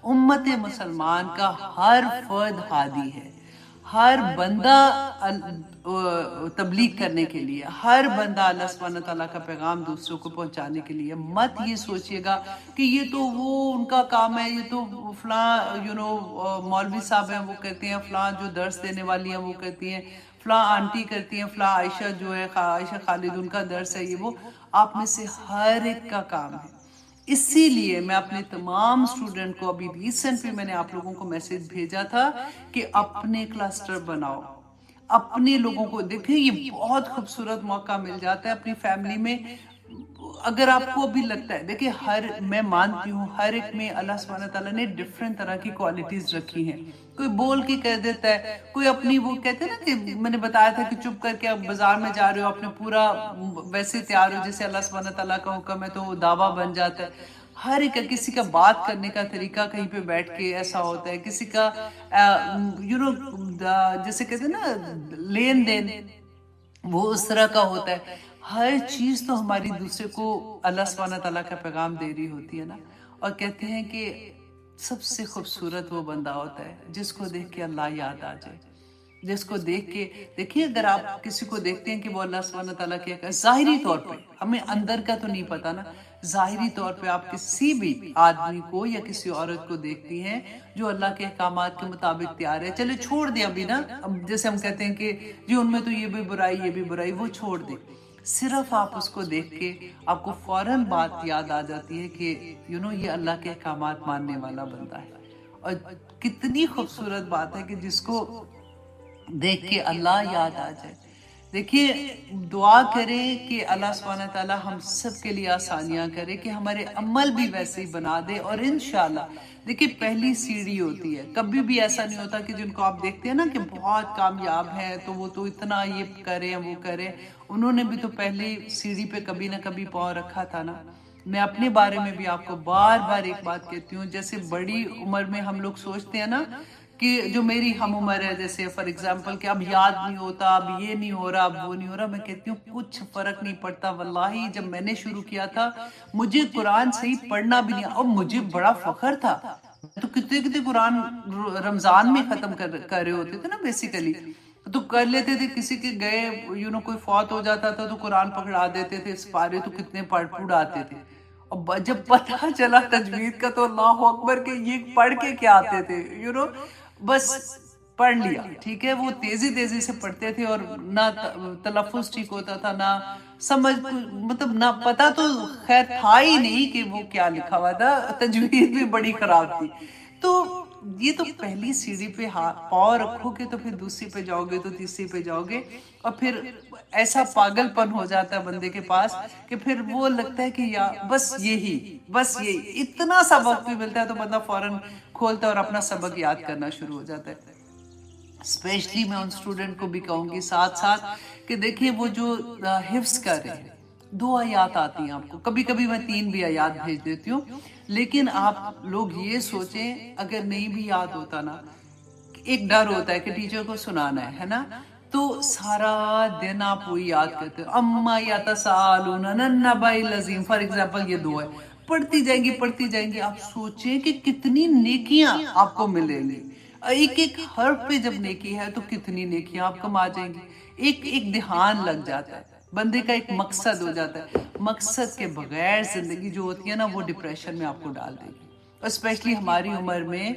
امت مسلمان کا ہر فرد ہادی ہے، ہر بندہ تبلیغ کرنے کے لیے، ہر بندہ اللہ سبحانہ تعالیٰ کا پیغام دوسروں کو پہنچانے کے لیے۔ مت یہ سوچئے گا کہ یہ تو وہ ان کا کام ہے، یہ تو فلاں مولوی صاحب ہیں وہ کہتے ہیں، فلاں جو درس دینے والی ہیں وہ کہتی ہیں، فلاں آنٹی کرتی ہیں، فلاں عائشہ جو ہے، عائشہ خالد ان کا درس ہے، یہ وہ۔ آپ میں سے ہر ایک کا کام ہے۔ اسی لیے میں اپنے تمام اسٹوڈنٹ کو، ابھی ریسنٹ میں نے آپ لوگوں کو میسج بھیجا تھا کہ اپنے کلسٹر بناؤ، اپنے لوگوں کو دیکھیں، یہ بہت خوبصورت موقع مل جاتا ہے اپنی فیملی میں۔ اگر آپ کو بھی لگتا ہے، دیکھیں میں مانتی ہوں ہر ایک میں اللہ سبحانہ تعالیٰ نے ڈیفرنٹ طرح کی کوالٹیز رکھی ہیں، کوئی بول کے کہہ دیتا ہے، کوئی اپنی وہ کہتے ہیں نا کہ میں نے بتایا تھا کہ چپ کر کے آپ بازار میں جا رہے ہو، اپنے پورا ویسے تیار ہو جیسے اللہ سبحانہ تعالیٰ کا حکم ہے تو وہ دعویٰ بن جاتا ہے۔ ہر ایک کسی کا بات کرنے کا طریقہ کہیں پہ بیٹھ کے ایسا ہوتا ہے، کسی کا جیسے کہتے ہیں نا لین دین وہ اس طرح کا ہوتا ہے۔ ہر چیز تو ہماری دوسرے کو اللہ سبحانہ تعالیٰ کا پیغام دے رہی ہوتی ہے نا، اور کہتے ہیں کہ سب سے خوبصورت وہ بندہ ہوتا ہے جس کو دیکھ کے اللہ یاد آ جائے، جس کو دیکھ کے دیکھیے، اگر آپ کسی کو دیکھتے ہیں کہ وہ اللہ سبحانہ تعالیٰ کے ظاہری طور پہ، ہمیں اندر کا تو نہیں پتا نا، ظاہری طور پہ آپ کسی بھی آدمی کو یا کسی عورت کو دیکھتی ہیں جو اللہ کے احکامات کے مطابق تیار ہے، چلے چھوڑ دیں ابھی نا، جیسے ہم کہتے ہیں کہ جی ان میں تو یہ بھی برائی یہ بھی برائی، وہ چھوڑ دیں، صرف آپ اس کو دیکھ کے آپ کو فوراً بات یاد آ جاتی ہے کہ یہ اللہ کے احکامات ماننے والا بندہ ہے۔ اور کتنی خوبصورت بات ہے کہ جس کو دیکھ کے اللہ یاد آ جائے۔ دیکھیے، دعا کریں کہ اللہ سبحانہ تعالیٰ ہم سب کے لیے آسانیاں کرے کہ ہمارے عمل بھی ویسے ہی بنا دے، اور انشاءاللہ دیکھیے پہلی سیڑھی ہوتی ہے، کبھی بھی ایسا نہیں ہوتا کہ جن کو آپ دیکھتے ہیں نا کہ بہت کامیاب ہیں تو وہ تو اتنا یہ کریں وہ کریں، انہوں نے بھی تو پہلی سیڑھی پہ کبھی نہ کبھی پاؤں رکھا تھا نا۔ میں اپنے بارے میں بھی آپ کو بار بار ایک بات کہتی ہوں، جیسے بڑی عمر میں ہم لوگ سوچتے ہیں نا کہ جو میری ہم عمر ہے، جیسے فار ایگزامپل کہ اب یاد نہیں ہوتا، اب یہ نہیں ہو رہا، اب وہ نہیں ہو رہا، میں کہتی ہوں کچھ فرق نہیں پڑتا واللہ۔ جب میں نے شروع کیا تھا مجھے قرآن صحیح پڑھنا بھی نہیں، اور مجھے بڑا فخر تھا، تو کتنے قرآن رمضان میں ختم کر رہے ہوتے تھے نا بیسیکلی، تو کر لیتے تھے، کسی کے گئے کوئی فوت ہو جاتا تھا تو قرآن پکڑا دیتے تھے، سپارے تو کتنے پڑھ آتے تھے، اور جب پتہ چلا تجوید کا تو اللہ اکبر کہ یہ پڑھ کے کیا آتے تھے، بس پڑھ لیا، ٹھیک ہے، وہ تیزی سے پڑھتے تھے، اور نہ تلفظ ٹھیک ہوتا تھا، نہ سمجھ، مطلب نہ پتا تو خیر تھا ہی نہیں کہ وہ کیا لکھا ہوا تھا، تجوید بھی بڑی خراب تھی۔ تو یہ تو پہلی سیڑھی پہ پاؤں رکھو گے تو پھر دوسری پہ جاؤ گے تو تیسری پہ جاؤ گے، اور پھر ایسا پاگل پن ہو جاتا ہے بندے کے پاس کہ پھر وہ لگتا ہے کہ بس یہی اتنا سا وقت بھی ملتا ہے تو بندہ فوراً کھولتا ہے اور اپنا سبق یاد کرنا شروع ہو جاتا ہے۔ اسپیشلی میں ان اسٹوڈنٹ کو بھی کہوں گی ساتھ ساتھ کہ دیکھیے وہ جو حفظ کر رہے ہیں، 2 آیات آتی ہیں آپ کو، کبھی کبھی میں 3 بھی آیات بھیج دیتی ہوں، لیکن آپ لوگ یہ سوچیں اگر نہیں بھی یاد ہوتا نا، ایک ڈر ہوتا ہے کہ ٹیچر کو سنانا ہے نا، تو سارا دن آپ وہی یاد کرتے ہو، اما یتساءلون عن النبأ العظیم، فار ایگزامپل یہ 2 ہے، پڑھتی جائیں گی، آپ سوچیں کہ کتنی نیکیاں آپ کو ملیں گی، ایک حرف پہ جب نیکی ہے تو کتنی نیکیاں آپ کما جائیں گی، ایک دھیان لگ جاتا ہے، بندے کا ایک مقصد ہو جاتا ہے، مقصد کے بغیر زندگی جو ہوتی ہے نا وہ ڈپریشن میں آپ کو ڈال دے گی، اور اسپیشلی ہماری عمر میں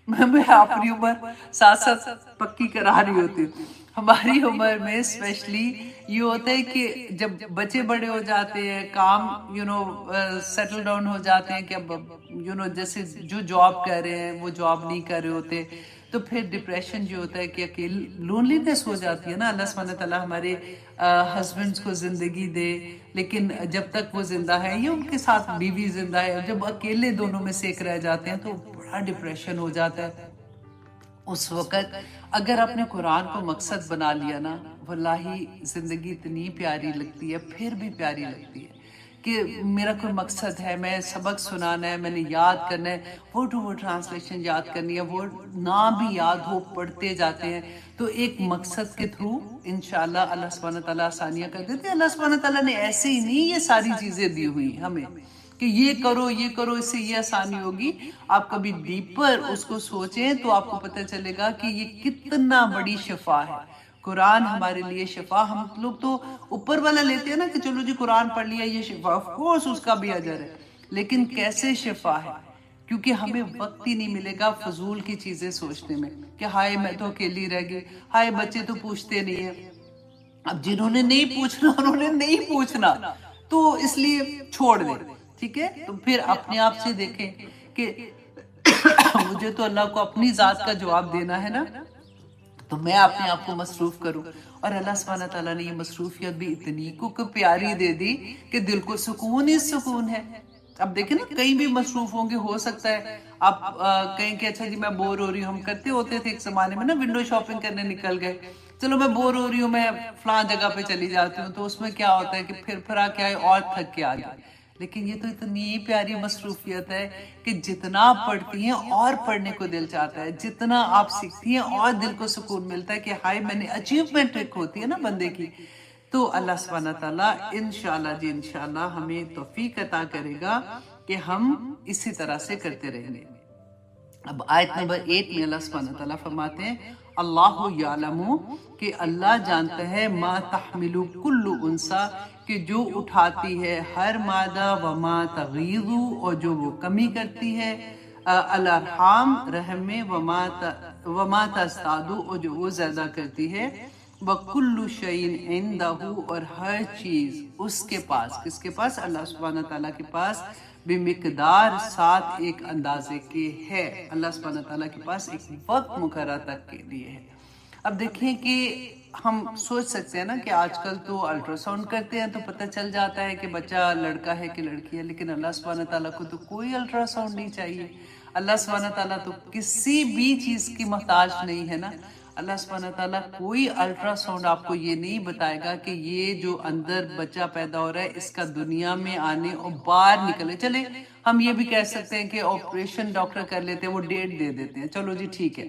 اپنی عمر ساتھ پکی کرا رہی ہوتی ہوں، ہماری عمر میں اسپیشلی یہ ہوتا ہے کہ جب بچے بڑے ہو جاتے ہیں، کام سیٹل ڈاؤن ہو جاتے ہیں کہ اب جیسے جو جاب کر رہے ہیں وہ جاب نہیں کر رہے ہوتے، تو پھر ڈپریشن جو ہوتا ہے کہ اکیل لونلینس ہو جاتی ہے نا. اللہ سبحانہ تعالیٰ ہمارے ہسبینڈس کو زندگی دے، لیکن جب تک وہ زندہ ہے یا ان کے ساتھ بیوی زندہ ہے، جب اکیلے دونوں میں سے ایک رہ جاتے ہیں تو بڑا ڈپریشن ہو جاتا ہے. اس وقت اگر آپ نے قرآن کو مقصد بنا لیا نا، واللہ زندگی اتنی پیاری لگتی ہے، پھر بھی پیاری لگتی ہے کہ میرا کوئی مقصد ہے، میں سبق سنانا ہے، میں نے یاد کرنا ہے، وہ ٹرانسلیشن یاد کرنی ہے، وہ نہ بھی یاد ہو پڑھتے جاتے ہیں. تو ایک مقصد کے تھرو انشاءاللہ اللہ سبحانہ تعالیٰ آسانیاں کر دیتے ہیں. اللہ سبحانہ تعالیٰ نے ایسے ہی نہیں یہ ساری چیزیں دی ہوئی ہمیں کہ یہ کرو اس سے یہ آسانی ہوگی. آپ کبھی ڈیپر اس کو سوچیں تو آپ کو پتہ چلے گا کہ یہ کتنا بڑی شفا ہے. قرآن ہمارے لیے شفا. ہم لوگ تو اوپر والا لیتے ہیں نا کہ چلو جی قرآن پڑھ لیا یہ شفا، آف کورس اس کا بھی اجر ہے، لیکن کیسے شفا ہے؟ کیونکہ ہمیں وقت ہی نہیں ملے گا فضول کی چیزیں سوچنے میں کہ ہائے میں تو اکیلی رہ گئی، ہائے بچے تو پوچھتے نہیں ہیں. اب جنہوں نے نہیں پوچھنا انہوں نے نہیں پوچھنا، تو اس لیے چھوڑ دیں. ٹھیک ہے، تو پھر اپنے آپ سے دیکھیں کہ مجھے تو اللہ کو اپنی ذات کا جواب دینا ہے نا، تو میں اپنے آپ کو مصروف کروں. اور اللہ سبحانہ تعالیٰ نے یہ مصروفیت بھی اتنی کو پیاری دے دی کہ دل کو سکون ہی سکون ہے. اب دیکھیں نا کہیں بھی مصروف ہوں گے، ہو سکتا ہے آپ کہیں کہ اچھا جی میں بور ہو رہی ہوں. ہم کرتے ہوتے تھے ایک زمانے میں نا، ونڈو شاپنگ کرنے نکل گئے، چلو میں بور ہو رہی ہوں، میں فلاں جگہ پہ چلی جاتی ہوں. تو اس میں کیا ہوتا ہے کہ پھر آ کے آئے اور تھک کے آ گئے. لیکن یہ تو اتنی پیاری مصروفیت ہے کہ جتنا آپ پڑھتی ہیں اور پڑھنے کو دل چاہتا ہے، جتنا آپ سیکھتی ہیں اور دل کو سکون ملتا ہے کہ ہائے میں نے اچیومنٹ ایک ہوتی ہے نا بندے کی. تو اللہ سبحانہ تعالیٰ انشاءاللہ ہمیں توفیق عطا کرے گا کہ ہم اسی طرح سے کرتے رہیں گے. اب آیت نمبر 8 میں اللہ سبحانہ تعالیٰ فرماتے ہیں اللہ یعلم، کہ اللہ جانتا ہے، ما تحمل کل انسا، کہ جو اٹھاتی ہے ہر مادہ، وما تغیض، اور جو وہ کمی کرتی ہے، الارحام رحم میں، وما تزداد، اور جو وہ زیادہ کرتی ہے، وَكُلُّ شَيْءٍ عِندَهُ، اور ہر چیز اس کے پاس. کس کے پاس؟ اللہ سبحانہ تعالیٰ کے پاس. بمقدار، ساتھ ایک اندازے کے ہے. اللہ سبحانہ تعالیٰ کے پاس ایک وقت مقررہ تک کے لیے ہے. اب دیکھیں کہ ہم سوچ سکتے ہیں نا کہ آج کل تو الٹرا ساؤنڈ کرتے ہیں تو پتہ چل جاتا ہے کہ بچہ لڑکا ہے کہ لڑکی ہے، لیکن اللہ سبحانہ تعالیٰ کو تو کوئی الٹرا ساؤنڈ نہیں چاہیے. اللہ سبحانہ تعالیٰ تو کسی بھی چیز کی محتاج نہیں ہے نا. اللہ سبحانہ تعالیٰ کوئی الٹرا ساؤنڈ آپ کو یہ نہیں بتائے گا کہ یہ جو اندر بچہ پیدا ہو رہا ہے اس کا دنیا میں آنے اور باہر نکلے. چلے ہم یہ بھی کہہ سکتے ہیں کہ آپریشن ڈاکٹر کر لیتے ہیں، وہ ڈیٹ دے دیتے ہیں، چلو جی ٹھیک ہے،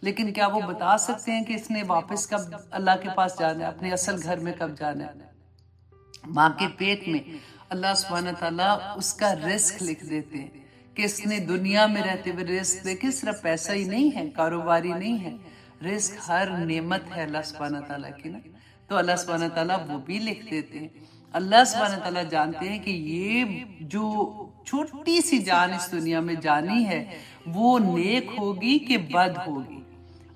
لیکن کیا وہ بتا سکتے ہیں کہ اس نے واپس کب اللہ کے پاس جانا ہے، اپنے اصل گھر میں کب جانا ہے؟ ماں کے پیٹ میں اللہ سبحانہ تعالیٰ اس کا رزق لکھ دیتے ہیں کہ اس نے دنیا میں رہتے ہوئے رزق دیکھے. صرف پیسہ ہی نہیں ہے، کاروباری نہیں ہے، رزق ہر نعمت ہے اللہ سبحانہ تعالیٰ کی نا. تو اللہ سبحانہ تعالیٰ وہ بھی لکھ دیتے ہیں. اللہ سبحانہ تعالیٰ جانتے ہیں کہ یہ جو چھوٹی سی جان اس دنیا میں جانی ہے وہ نیک ہوگی کہ بد ہوگی.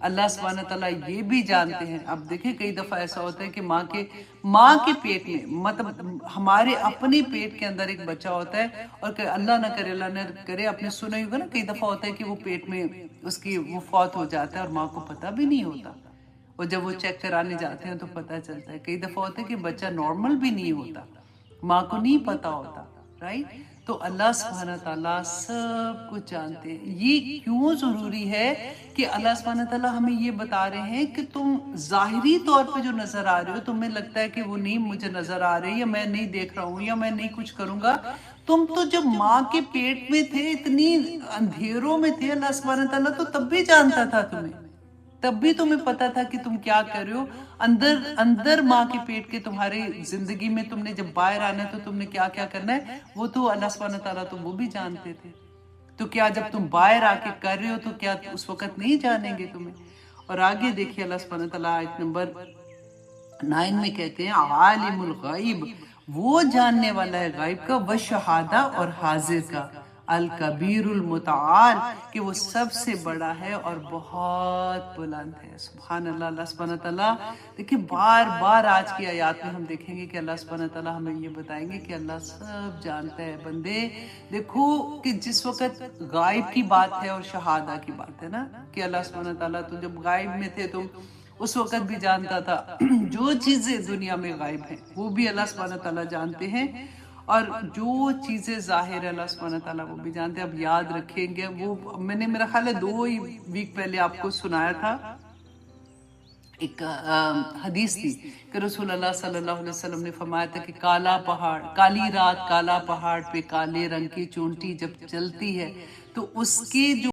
اللہ سبحانہ تعالیٰ یہ بھی جانتے ہیں. اب دیکھیں کئی دفعہ ایسا ہوتا ہے کہ ماں کے پیٹ میں، مطلب ہمارے اپنے پیٹ کے اندر ایک بچہ ہوتا ہے، اور کہ اللہ نہ کرے آپ نے سنا ہی ہوگا نا، کئی دفعہ ہوتا ہے کہ وہ پیٹ میں اس کی وہ فوت ہو جاتا ہے اور ماں کو پتہ بھی نہیں ہوتا، اور جب وہ چیک کرانے جاتے ہیں تو پتہ چلتا ہے. کئی دفعہ ہوتا ہے کہ بچہ نارمل بھی نہیں ہوتا، ماں کو نہیں پتہ ہوتا، رائٹ. تو اللہ سبحانہ تعالیٰ سب کچھ جانتے ہیں. یہ کیوں ضروری ہے کہ اللہ سبحانہ تعالیٰ ہمیں یہ بتا رہے ہیں کہ تم ظاہری طور پہ جو نظر آ رہے ہو، تمہیں لگتا ہے کہ وہ نہیں مجھے نظر آ رہی، یا میں نہیں دیکھ رہا ہوں، یا میں نہیں کچھ کروں گا. تم تو جب ماں کے پیٹ میں تھے، اتنی اندھیروں میں تھے، اللہ سبحانہ تعالیٰ تو تب بھی جانتا تھا تمہیں، تب بھی تمہیں پتا تھا کہ تم کیا کر رہے ہو. اندر ماں کے پیٹ کے تمہاری زندگی میں تم نے جب باہر آنا ہے تو تم نے کیا کیا کرنا ہے، وہ تو اللہ سبحانہ تعالیٰ تو وہ بھی جانتے تھے. تو کیا جب تم باہر آ کے کر رہے ہو تو کیا اس وقت نہیں جانیں گے تمہیں؟ اور آگے دیکھیے اللہ سبحانہ تعالیٰ آیت نمبر 9 میں کہتے ہیں عالم الغیب، وہ جاننے والا ہے غیب کا، و شہادہ، اور حاضر کا. الکبیر المتعال، کہ وہ سب سے بڑا ہے اور بہت بلند ہے۔ سبحان اللہ۔ اللہ سبحانہ تعالیٰ دیکھیں بار بار آج کی آیات میں ہم دیکھیں گے کہ اللہ سبحانہ تعالیٰ ہمیں یہ بتائیں گے کہ اللہ سب جانتا ہے۔ بندے دیکھو کہ جس وقت غائب کی بات ہے اور شہادہ کی بات ہے نا، کہ اللہ سبحانہ تعالیٰ تو جب غائب میں تھے تو اس وقت بھی جانتا تھا، جو چیزیں دنیا میں غائب ہیں وہ بھی اللہ سبحانہ تعالیٰ جانتے ہیں، اور جو چیزیں ظاہر ہے اللہ سبحانہ تعالیٰ وہ بھی جانتے ہیں۔ اب یاد رکھیں گے، وہ میں نے میرا خیال ہے 2 ہی ویک پہلے آپ کو سنایا تھا، ایک حدیث تھی کہ رسول اللہ صلی اللہ علیہ وسلم نے فرمایا تھا کہ کالا پہاڑ، کالی رات کالا پہاڑ پہ کالے رنگ کی چونٹی جب چلتی ہے تو اس کے جو